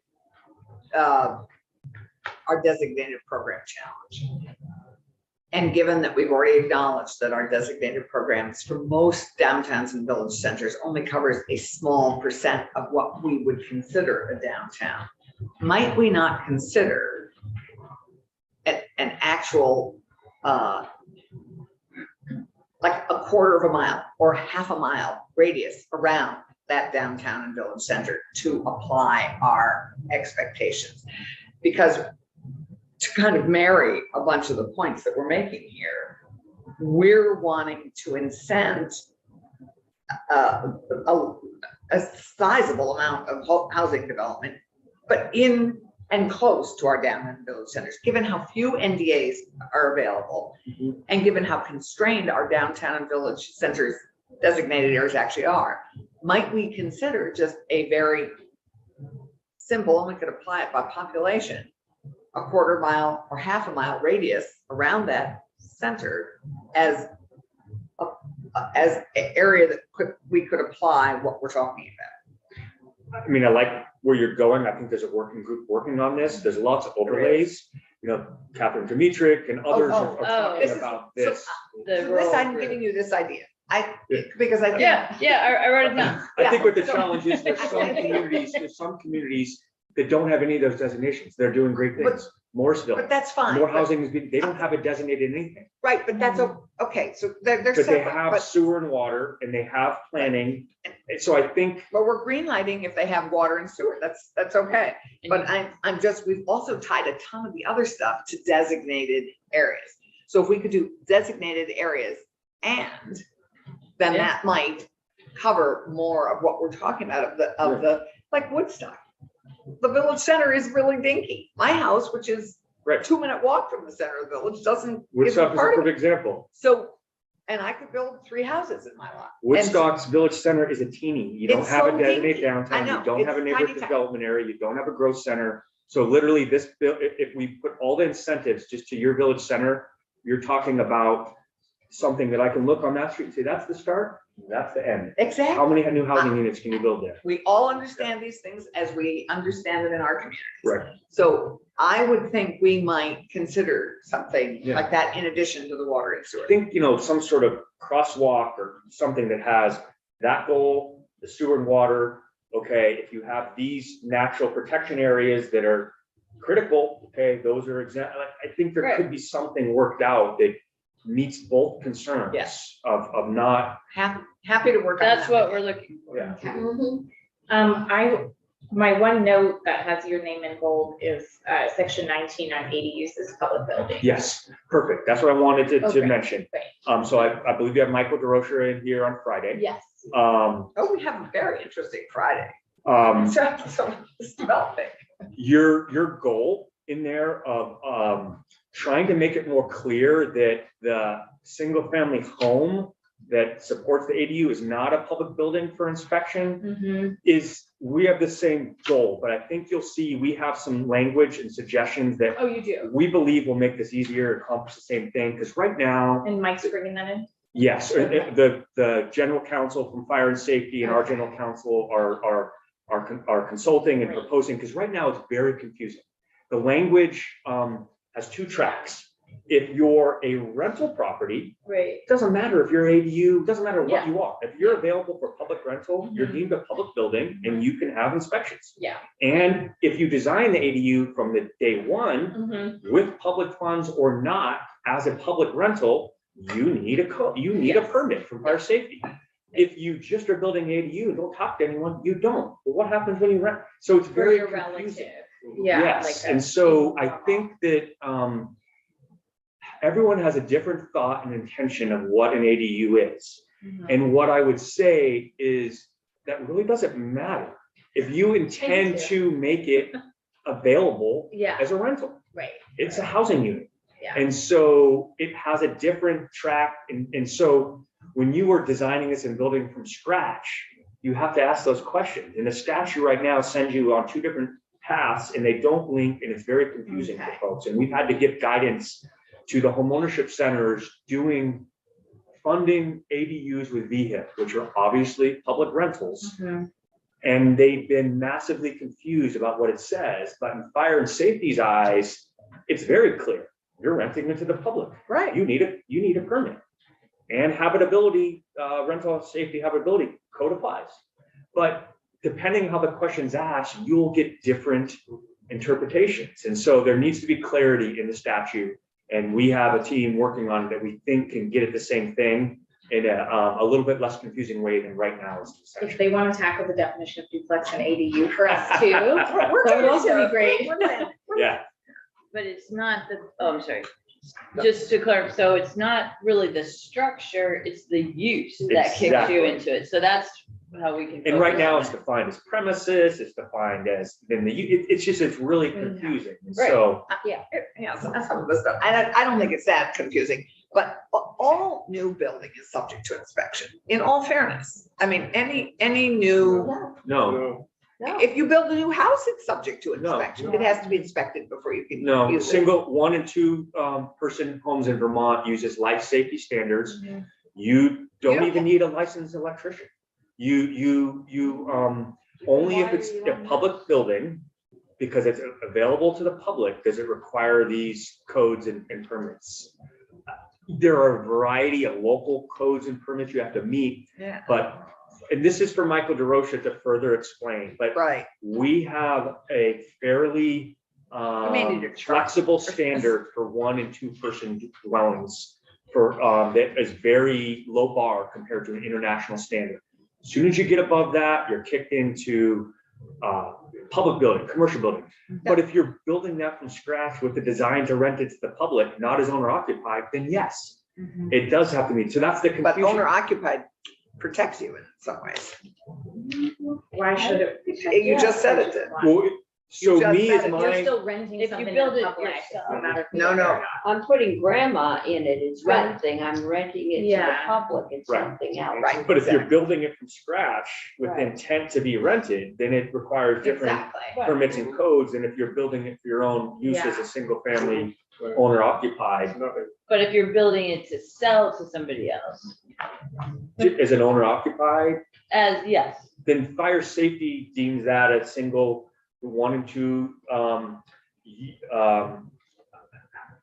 program challenge. And given that we've already acknowledged that our designated programs for most downtowns and village centers only covers a small percent of what we would consider a downtown, might we not consider an actual, like a quarter of a mile or half a mile radius around that downtown and village center to apply our expectations. Because to kind of marry a bunch of the points that we're making here, we're wanting to incent a sizable amount of housing development, but in and close to our downtown and village centers, given how few NDAs are available, Mhm. and given how constrained our downtown and village centers designated areas actually are, might we consider just a very simple, and we could apply it by population, a quarter mile or half a mile radius around that center as an area that we could apply what we're talking about. I mean, I like where you're going. I think there's a working group working on this. There's lots of overlays. You know, Catherine Dimitrick and others are oh, talking this is- about so, this. The So this, rural I'm group. giving you this idea. Yeah. Because I think. Yeah, I wrote it down. I think what the Yeah. challenge is, there's some communities that don't have any of those designations. They're doing great things. Morrisville, But that's fine. more but- housing is being, they don't have it designated anything. Right, but that's, okay, so they're But they separate, have but sewer and water and they have planning. And so I think, we're green lighting if they have water and sewer. That's okay. But I'm just, we've also tied a ton of the other stuff to designated areas. So if we could do designated areas and then Yeah. that might cover more of what we're talking about of the, like Woodstock. The village center is really dinky. My house, which is Right. 2-minute walk from the center of the village, isn't Woodstock is a part of it. perfect example. So, and I could build 3 houses in my lot. And Woodstock's Village Center is a teeny. You don't It's have a so designated dinky. downtown, I know, you don't have a it's neighborhood tiny, tiny. development area, you don't have a growth center. So literally this bill, if we put all the incentives just to your village center, you're talking about something that I can look on that street and say, that's the start, that's the end. Exactly. How many new housing units can you build there? We all understand these things as we understand them in our communities. Right. So I would think we might consider something Yeah. like that in addition to the water and sewer. I think, some sort of crosswalk or something that has that goal, the sewer and water. Okay, if you have these natural protection areas that are critical, okay, those are I think there could be something worked out that meets both concerns. Yes. Of not, Happy to work on that. That's what we're looking for. yeah, My one note that has your name in bold is section 19 on ADUs as public building. yes, perfect. That's what I wanted to Okay. mention. Great. So I believe you have Michael DeRocher in here on Friday. Yes. Oh, we have a very interesting Friday. So it's developing. your goal in there of trying to make it more clear that the single family home that supports the ADU is not a public building for inspection we have the same goal, but I think you'll see we have some language and suggestions that Oh, you do? we believe will make this easier, accomplish the same thing, because right now, And Mike's bringing that in? yes, the general counsel from fire and safety and our general counsel are consulting and proposing, because right now it's very confusing. The language has 2 tracks. If you're a rental property, Right. it doesn't matter if you're ADU, doesn't matter what Yeah. you are. If you're available for public rental, you're deemed a public building and you can have inspections. Yeah. And if you design the ADU from the day one with public funds or not as a public rental, you need a Yes. permit from fire safety. If you just are building ADU and don't talk to anyone, you don't. But what happens when you rent? So it's For very your confusing. relative. Yeah. Yes, like and that. so I think that everyone has a different thought and intention of what an ADU is. And what I would say is that really doesn't matter. If you intend to make it available Yeah, as a rental, right. it's a housing unit. Yeah. And so it has a different track. And so when you are designing this and building from scratch, you have to ask those questions. And the statute right now sends you on 2 different paths and they don't link and it's very confusing for Okay. folks. And we've had to give guidance to the homeownership centers funding ADUs with VHIP, which are obviously public rentals. And they've been massively confused about what it says, but in fire and safety's eyes, it's very clear. You're renting into the public. Right. You need a permit. And habitability, rental safety habitability code applies. But depending how the question's asked, you'll get different interpretations. And so there needs to be clarity in the statute. And we have a team working on it that we think can get at the same thing in a little bit less confusing way than right now is the If section. they want to tackle the definition of duplex and ADU for us too, We're that would getting also there. be great. We're getting- Yeah, But it's not the, oh, I'm sorry. Just to clarify, so it's not really the structure, it's the use that kicks you Exactly. into it. So that's how we can. and right focus now on it's it. defined as premises, it's defined as, then it's really confusing. And Right. so, Yeah, some of the stuff, and I don't think it's that confusing, but all new building is subject to inspection, in all fairness. I mean, any new, no, if you build a new house, it's subject to No. inspection. It has to be inspected before you can no, use it. single, 1 and 2 person homes in Vermont uses life safety standards. Mhm. You don't Yeah. even need a licensed electrician. Only if it's a public building, because it's available to the public, does it require these codes and permits. There are a variety of local codes and permits you have to meet, Yeah, but, and this is for Michael DeRocha to further explain, but right. we have a fairly may need a chart. flexible standard for 1 and 2 person dwellings for, that is very low bar compared to an international standard. As soon as you get above that, you're kicked into public building, commercial building. But if you're building that from scratch with the design to rent it to the public, not as owner occupied, then yes, it does have to meet. So that's the But confusion. owner occupied protects you in some ways. Why should it? be? You just said it did. Well, so just me said as it. You're my, still renting If you something in build it public, yourself. no matter. if you No, live there no. or not. I'm putting grandma in it, it's one Right. thing, I'm renting it to the Yeah. public, it's Right. something else. Right. but if you're building it from scratch with Right. intent to be rented, then it requires different Exactly. permits and codes than if you're building it for your own use as Yeah. a single family owner occupied. But if you're building it to sell to somebody else, As an owner occupied, yes, then fire safety deems that a single 1 and 2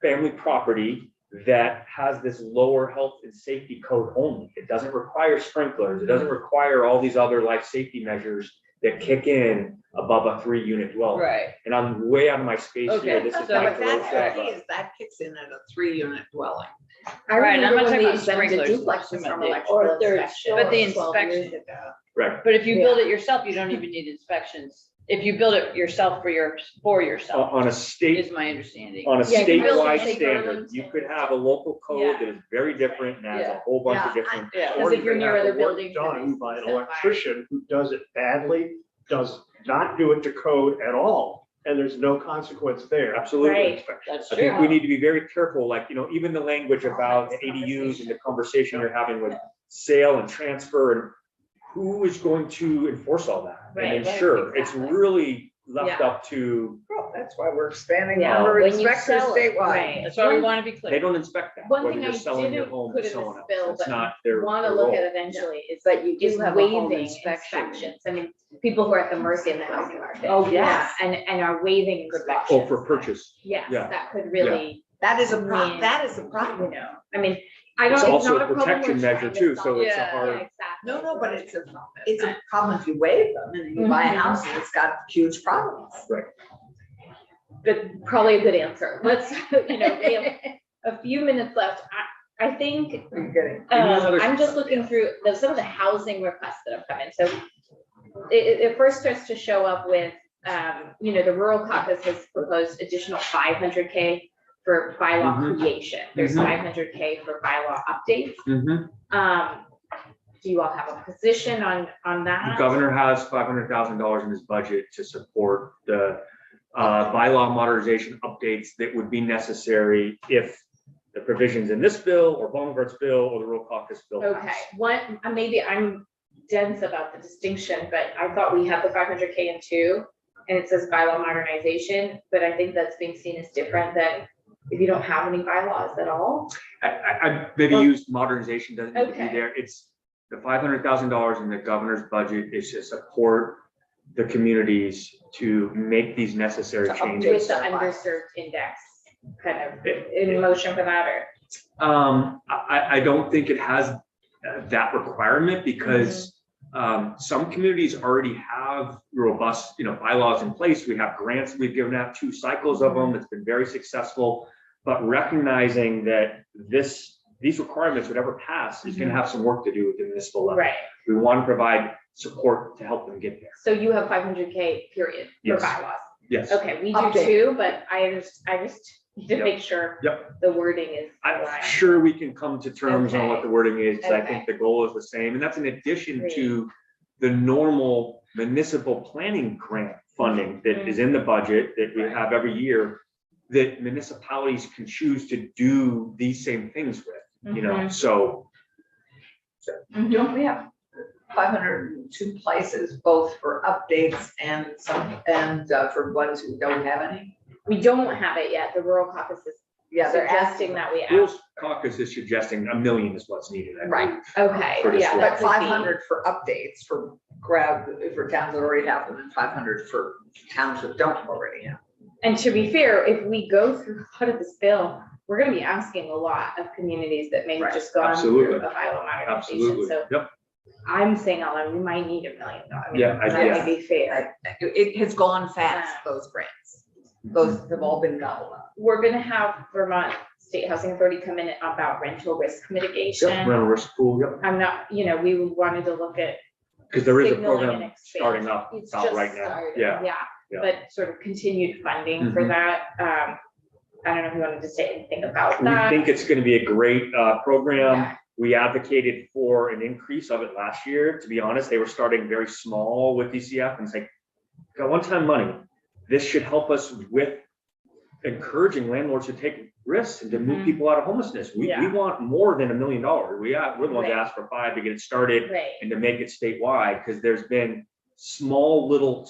family property that has this lower health and safety code only. It doesn't require sprinklers. It doesn't require all these other life safety measures that kick in above a 3-unit dwelling. right. And I'm way out of my space here. Okay, This is so my But that's DeRocha, the key, is that kicks in at a 3-unit dwelling. I Right, I'm remember not when talking we about exempted sprinklers, duplexes I'm from talking about electrical Or third inspection. But the 12 years inspection- ago. Right. But if you build it yourself, you don't even need inspections. If you build it yourself for yourself, On a state is my understanding. On a Yeah, you can build statewide it in standard, Burlington. you could have a local code Yeah. that is very different and has a Yeah. whole bunch of Yeah, different. Yeah. Because if you're near other Work buildings. Done by an set fire. electrician who does it badly, does not do it to code at all, and there's no consequence there. Absolutely. Right. That's I think true. we need to be very careful, like, even the language about the ADUs and the conversation you're having with sale and transfer and who is going to enforce all that Right, and right, ensure, it's exactly. really left Yeah. up to, Well, that's why we're expanding Yeah. number of When you inspectors sell it, statewide. Right. That's why we want to be they clear. don't inspect that, One whether thing you're I selling your didn't home put to in someone this else. bill, That's but not their. Want to their look role. at eventually is that you Do do have a home waiving inspection. inspections. I mean, people who are at the mercy of the housing market. Oh, yes. Yeah, and are waiving inspections. Oh, for purchase. Yes, Yeah. that could really, That is a Yeah. problem, that is a problem. I mean, I don't, It's it's also not a a problem. protection we're measure trying to too, so solve. it's a Yeah. hard. Yeah, exactly. No, but it's a problem if you waive them and you buy a house and it's got huge problems. But probably a good answer. Let's, we have a few minutes left. I think Are you getting? Any other- I'm just looking through some of the housing requests that have come in. So it first starts to show up with, the rural caucus has proposed additional 500K for bylaw Mhm. creation. There's Mhm. 500K for bylaw updates. Mhm. Do you all have a position on The that? governor has $500,000 in his budget to support the bylaw modernization updates that would be necessary if the provisions in this bill or Baumgart's bill or the rural caucus bill. Okay, pass. one, maybe I'm dense about the distinction, but I thought we had the 500K in two, and it says bylaw modernization, but I think that's being seen as different than if you don't have any bylaws at all. I maybe used modernization doesn't need to be Okay. there. It's the $500,000 in the governor's budget is to support the communities to make these necessary To update changes. With the underserved index kind of in motion for that, or? I don't think it has that requirement because Some communities already have robust, bylaws in place. We have grants. We've given out 2 cycles of them. It's been very successful. But recognizing that these requirements, whatever pass, is going to have some work to do at the municipal level. Right. We want to provide support to help them get there. So you have 500K period for Yes. bylaws. Yes. Okay, we do Update. too, but I just need to Yep. make sure Yep. the wording is I'm aligned. sure we can come to terms on what Okay. the wording is, because I Okay. think the goal is the same. And that's in addition Great. to the normal municipal planning grant funding that is in the budget that we have every year, that municipalities can choose to do these same things with, so. Mhm. Don't we have 502 places, both for updates and for ones who don't have any? We don't have it yet. The rural caucus is Yeah, they're suggesting asking. that we add. Rules Caucus is suggesting 1 million is what's needed. I Right. believe. Okay, For this yeah. one. that But could be- 500 for updates for towns that already have them, and 500 for towns that don't already have. And to be fair, if we go through a lot of this bill, we're gonna be asking a lot of communities that may have Right. just gone Absolutely. through a bylaw modernization. Absolutely. So Yep. I'm saying, we might need $1 million. I mean, Yeah, I- that yeah. may be fair. It has gone fast, those grants. Those have all been gobbled up. We're gonna have Vermont State Housing Authority come in about rental risk mitigation. Yep, rental risk pool, yep, I'm not, we wanted to look at, because there is a Signaling program and starting up It's about just right now, started, yeah. Yeah. but sort of continued funding for Mhm. that. I don't know if you wanted to say anything about We that. think it's gonna be a great program. Yeah. We advocated for an increase of it last year. To be honest, they were starting very small with DCF, and it's like, got one-time money. This should help us with encouraging landlords to take risks and to move Mhm. people out of homelessness. We Yeah. want more than $1 million. We're the ones that Right. asked for 5 to get it started Right, and to make it statewide, because there's been small little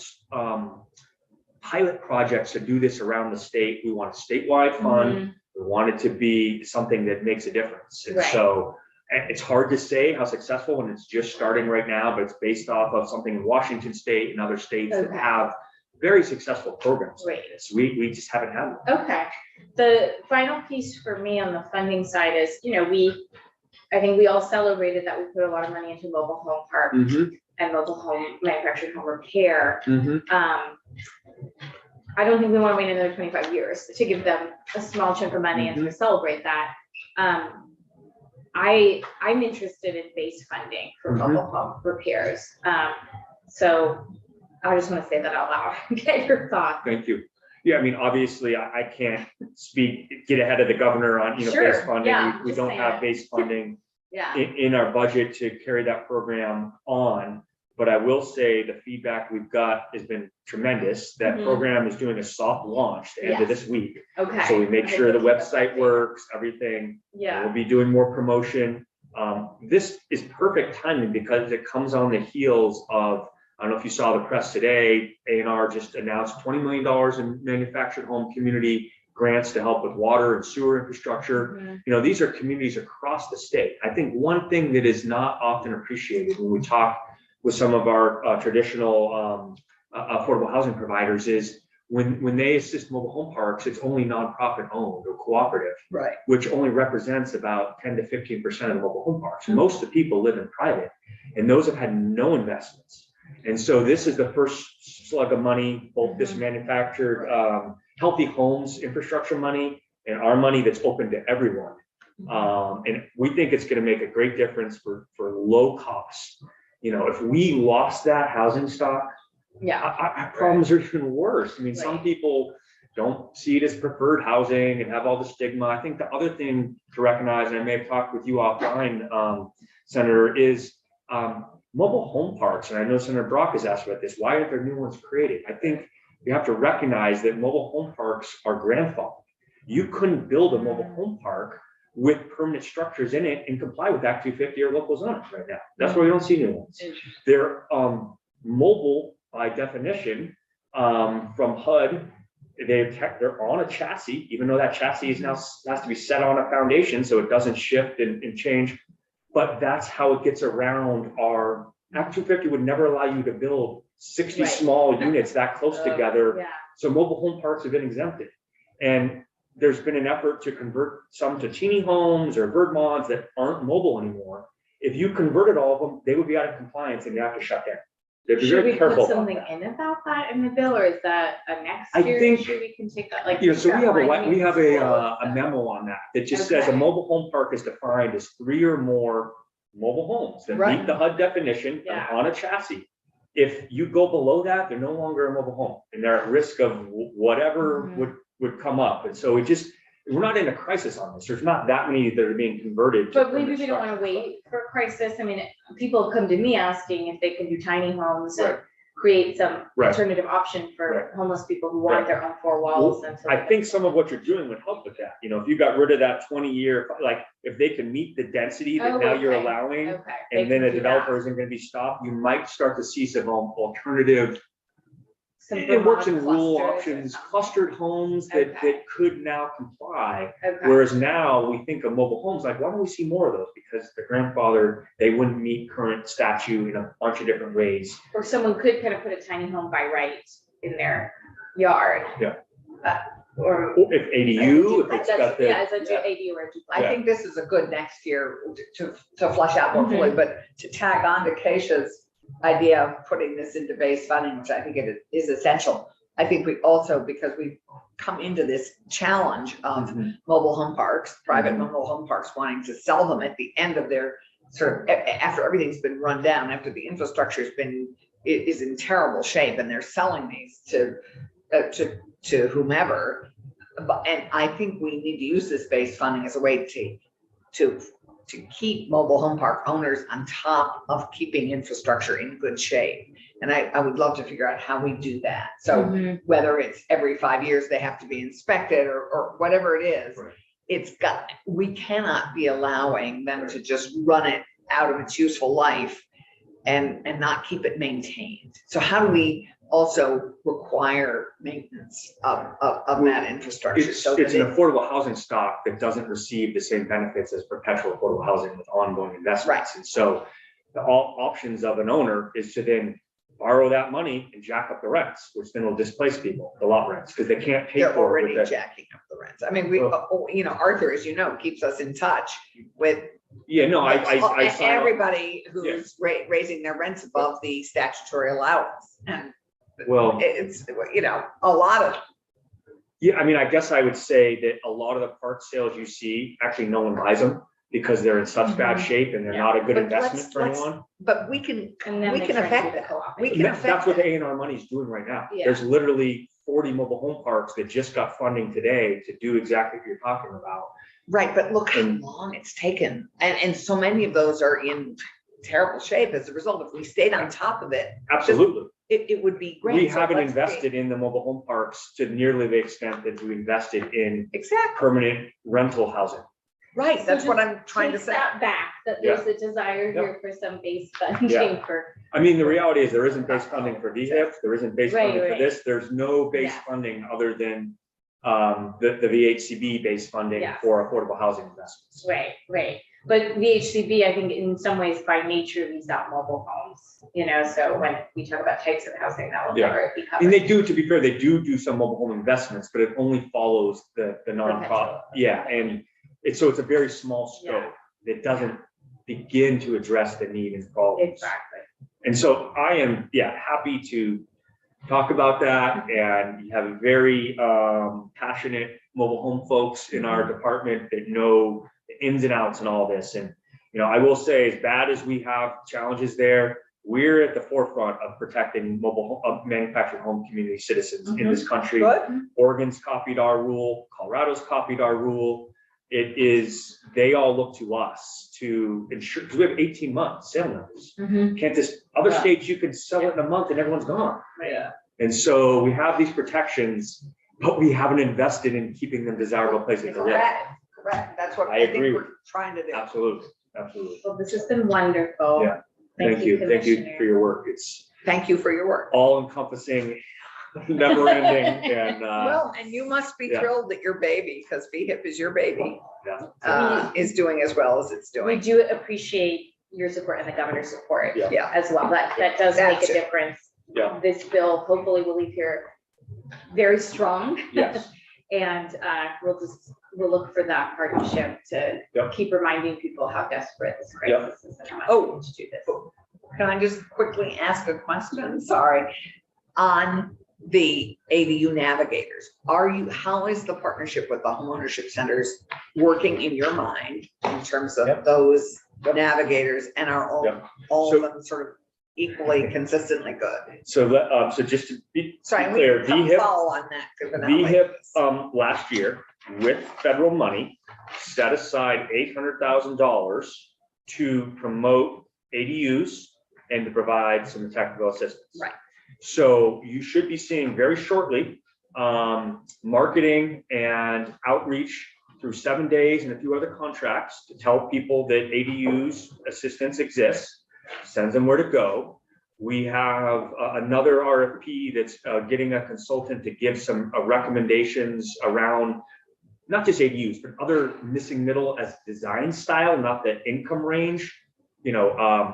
pilot projects to do this around the state. We want a statewide fund. Mhm. We want it to be something that makes a difference. And Right. so it's hard to say how successful when it's just starting right now, but it's based off of something in Washington State and other states that Okay. have very successful programs like Great. this. We just haven't had one. Okay. The final piece for me on the funding side is, I think we all celebrated that we put a lot of money into mobile home park and mobile home manufactured home repair. I don't think we want to wait another 25 years to give them a small chunk of money and to celebrate that. I'm interested in base funding for mobile home repairs. So I just want to say that out loud and get your thoughts. Thank you. Yeah, I mean, obviously, I can't get ahead of the governor on, Sure, base funding. yeah, We just don't saying. have base funding Yeah. in our budget to carry that program on. But I will say the feedback we've got has been tremendous. That Mhm. program is doing a soft launch the end of Yes. this week. Okay. So we make I sure the think that's website okay. works, everything. Yeah. We'll be doing more promotion. This is perfect timing because it comes on the heels of, I don't know if you saw the press today, A&R just announced $20 million in manufactured home community grants to help with water and sewer infrastructure. Mhm. These are communities across the state. I think one thing that is not often appreciated when we talk with some of our traditional affordable housing providers is when they assist mobile home parks, it's only nonprofit owned or cooperative, Right. which only represents about 10 to 15% of the mobile home parks. Most of the people live in private, and those have had no investments. And so this is the first slug of money, both this manufactured healthy homes infrastructure money and our money that's open to everyone. And we think it's going to make a great difference for low cost. If we lost that housing stock, Yeah. our problems are even worse. I mean, some Right. people don't see it as preferred housing and have all the stigma. I think the other thing to recognize, and I may have talked with you offline, Senator, is mobile home parks. And I know Senator Brock has asked about this. Why aren't there new ones created? I think you have to recognize that mobile home parks are grandfathered. You couldn't build a mobile home park with permanent structures in it and comply with Act 250 or local zoning right now. That's why we don't see new ones. Interesting. They're mobile by definition from HUD. They're on a chassis, even though that chassis is now has to be set on a foundation so it doesn't shift and change. But that's how it gets around our Act 250 would never allow you to build 60 Right. small units that close together. Yeah. So mobile home parks have been exempted. And there's been an effort to convert some to teeny homes or bird mods that aren't mobile anymore. if you converted all of them, they would be out of compliance and you have to shut down. They'd be Should very we careful put about something that. in about that in the bill, or is that a next I year think- issue we can take that, like? Yeah, so we have remind me of the a memo on that just says a Okay. mobile home park is defined as 3 or more mobile homes that Right. meet the HUD definition Yeah. on a chassis. If you go below that, they're no longer a mobile home and they're at risk of whatever Mhm. would come up. And so we're not in a crisis on this. There's not that many that are being converted. to But maybe permanent we don't wanna structures. wait for a crisis. I mean, people have come to me asking if they can do tiny homes and Right. create some Right. alternative option for Right. homeless people who want their own four walls and so. I think some of what you're doing would help with that. You know, if you got rid of that 20-year, like, if they can meet the density that Oh, now you're okay. allowing, Okay. they and then can a do developer that. isn't gonna be stopped, you might start to see some alternative. Some It works in Vermont rural clusters or options, something. clustered homes that Okay. could now comply. Okay, Whereas now we think of mobile homes, like, why don't we see more of those? Because the grandfather, they wouldn't meet current statute in a bunch of different ways. or someone could kind of put a tiny home by right in their yard. Yeah. Or. Or if ADU, if it's got Yeah, the, as a ADU or a duplex. I think this is a good next year to flesh out more fully, but to tag on to Keisha's idea of putting this into base funding, which I think it is essential. I think we also, because we've come into this challenge of mobile home parks, private mobile home parks wanting to sell them at the end of their sort of, after everything's been run down, after the infrastructure's been, is in terrible shape, and they're selling these to whomever. And I think we need to use this base funding as a way to keep mobile home park owners on top of keeping infrastructure in good shape. And I would love to figure out how we do that. So Mhm. whether it's every 5 years they have to be inspected or whatever it is, Right. we cannot be allowing them to just run it out of its useful life and not keep it maintained. So how do we also require maintenance of that infrastructure? it's So an that it, affordable housing stock that doesn't receive the same benefits as perpetual affordable housing with ongoing investments. And so the all options of an owner is to then borrow that money and jack up the rents, which then will displace people, the lot rents, because they can't pay they're for it already with that. jacking up the rents. I mean, Well- Arthur, as you know, keeps us in touch with Yeah, no, I sign up. everybody who's raising their rents above the statutory allowance. And Well, it's, a lot of, yeah, I mean, I guess I would say that a lot of the park sales you see, actually no one buys them because they're in such bad shape and they're not a good But investment for let's- anyone. but we can, And then we they can turn affect into that. co-op. We And can that's affect what the that. A&R money is doing right now. Yeah. There's literally 40 mobile home parks that just got funding today to do exactly what you're talking about. Right, but look how And- long it's taken. And so many of those are in terrible shape as a result. If we stayed on top of it, Absolutely. it would be great. We So haven't let's be- invested in the mobile home parks to nearly the extent that we invested in Exactly, permanent rental housing. right. So That's what just I'm trying to Take say. that back, that there's a desire here for some base funding for. I mean, the reality is there isn't base funding for VHIP, there isn't base Right, funding for right. this, there's no base Yeah. funding other than the VHCB base funding Yeah. for affordable housing investments. Right. But VHCB, I think in some ways by nature, leaves out mobile homes, so when we talk about types of housing, that will Yeah. never be And covered. they do, to be fair, they do some mobile home investments, but it only follows the nonprofit. Perpetual. Yeah, and it's a very small Yeah. scope. It doesn't begin to address the need and problems. Exactly. And so I am, happy to talk about that, and you have very passionate mobile home folks in our department that know the ins and outs and all this. And, I will say, as bad as we have challenges there, we're at the forefront of protecting manufactured home community citizens in this country. Good. Oregon's copied our rule, Colorado's copied our rule. They all look to us to ensure, because we have 18 months sale notice. Can't other Yeah. states, you can sell it in a month and everyone's gone. Yeah. And so we have these protections, but we haven't invested in keeping them desirable places to live. Correct. That's what I I think agree we're trying to do. Absolutely. Well, this has been wonderful. Yeah. Thank you for Commissioner. your work. It's Thank you for your work. all encompassing, never ending, and, Well, and you must be yeah. thrilled that your baby, because VHIP is your baby, yeah. is doing as well as it's We doing. do appreciate your support and the governor's support Yeah. Yeah. as well. That does make That's a it. difference. Yeah. This bill hopefully will leave here very strong. Yes. And we'll just we'll look for that partnership to Yep. keep reminding people how desperate this crisis is and how much Oh. we need to do this. Can I just quickly ask a question? Sorry. On the ADU navigators, how is the partnership with the homeownership centers working in your mind in terms of Yep. those navigators, and are Yep. all So- of them sort of equally consistently good? So, so just to be Sorry, we clear, can come VHIP, follow on that. given how late VHIP, it is. last year with federal money, set aside $800,000 to promote ADUs and to provide some technical assistance. Right. So you should be seeing very shortly, marketing and outreach through 7 days and a few other contracts to tell people that ADUs assistance exists, sends them where to go. We have another RFP that's getting a consultant to give some recommendations around not just ADUs, but other missing middle as design style, not the income range,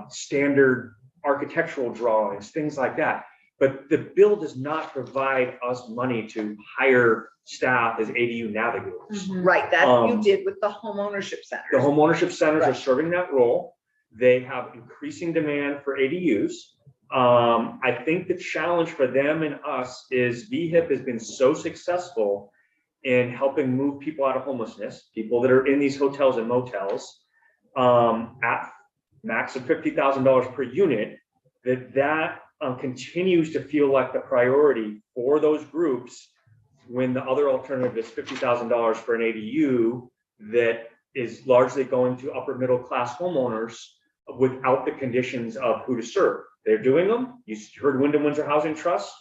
standard architectural drawings, things like that. But the bill does not provide us money to hire staff as ADU navigators. Right, that you Um, did with the homeownership The centers. homeownership centers are Right. serving that role. They have increasing demand for ADUs. I think the challenge for them and us is VHIP has been so successful in helping move people out of homelessness, people that are in these hotels and motels, at max of $50,000 per unit, that continues to feel like the priority for those groups when the other alternative is $50,000 for an ADU that is largely going to upper middle class homeowners without the conditions of who to serve. They're doing them. You heard Wyndham Windsor Housing Trust.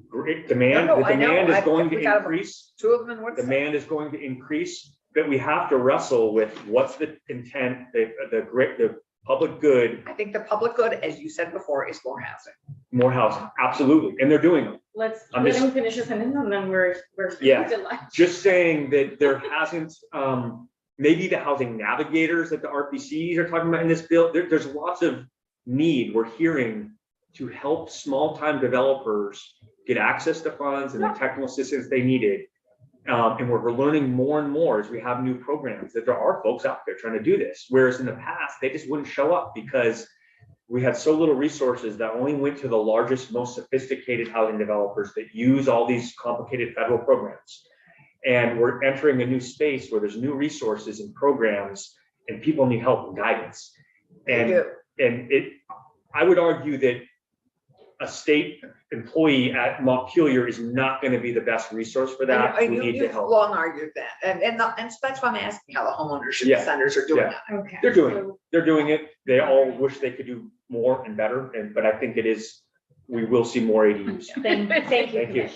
Great demand. No, The I know. demand is going We to got increase. Two of them in Woodstock. Demand is going to increase, but we have to wrestle with what's the intent, the public good, I think the public good, as you said before, is more housing. more housing. Absolutely. And they're doing them. Let's I'm let just- him finish his sentence and then we're. Yeah. delighted. Just saying that there hasn't, maybe the housing navigators that the RPCs are talking about in this bill, there's lots of need we're hearing to help small-time developers get access to funds and the technical assistance they needed. And we're learning more and more as we have new programs that there are folks out there trying to do this. Whereas in the past, they just wouldn't show up because we had so little resources that only went to the largest, most sophisticated housing developers that use all these complicated federal programs. And we're entering a new space where there's new resources and programs and people need help and guidance. They And do. I would argue that a state employee at Montpelier is not going to be the best resource for that. And We need to you've help. long argued that, and that's why I'm asking how the homeownership Yeah. centers are doing Yeah. that. Okay. They're doing it. So They're doing it. They all wish they could do more and better. But I think we will see more ADUs. Thank you. Thank you.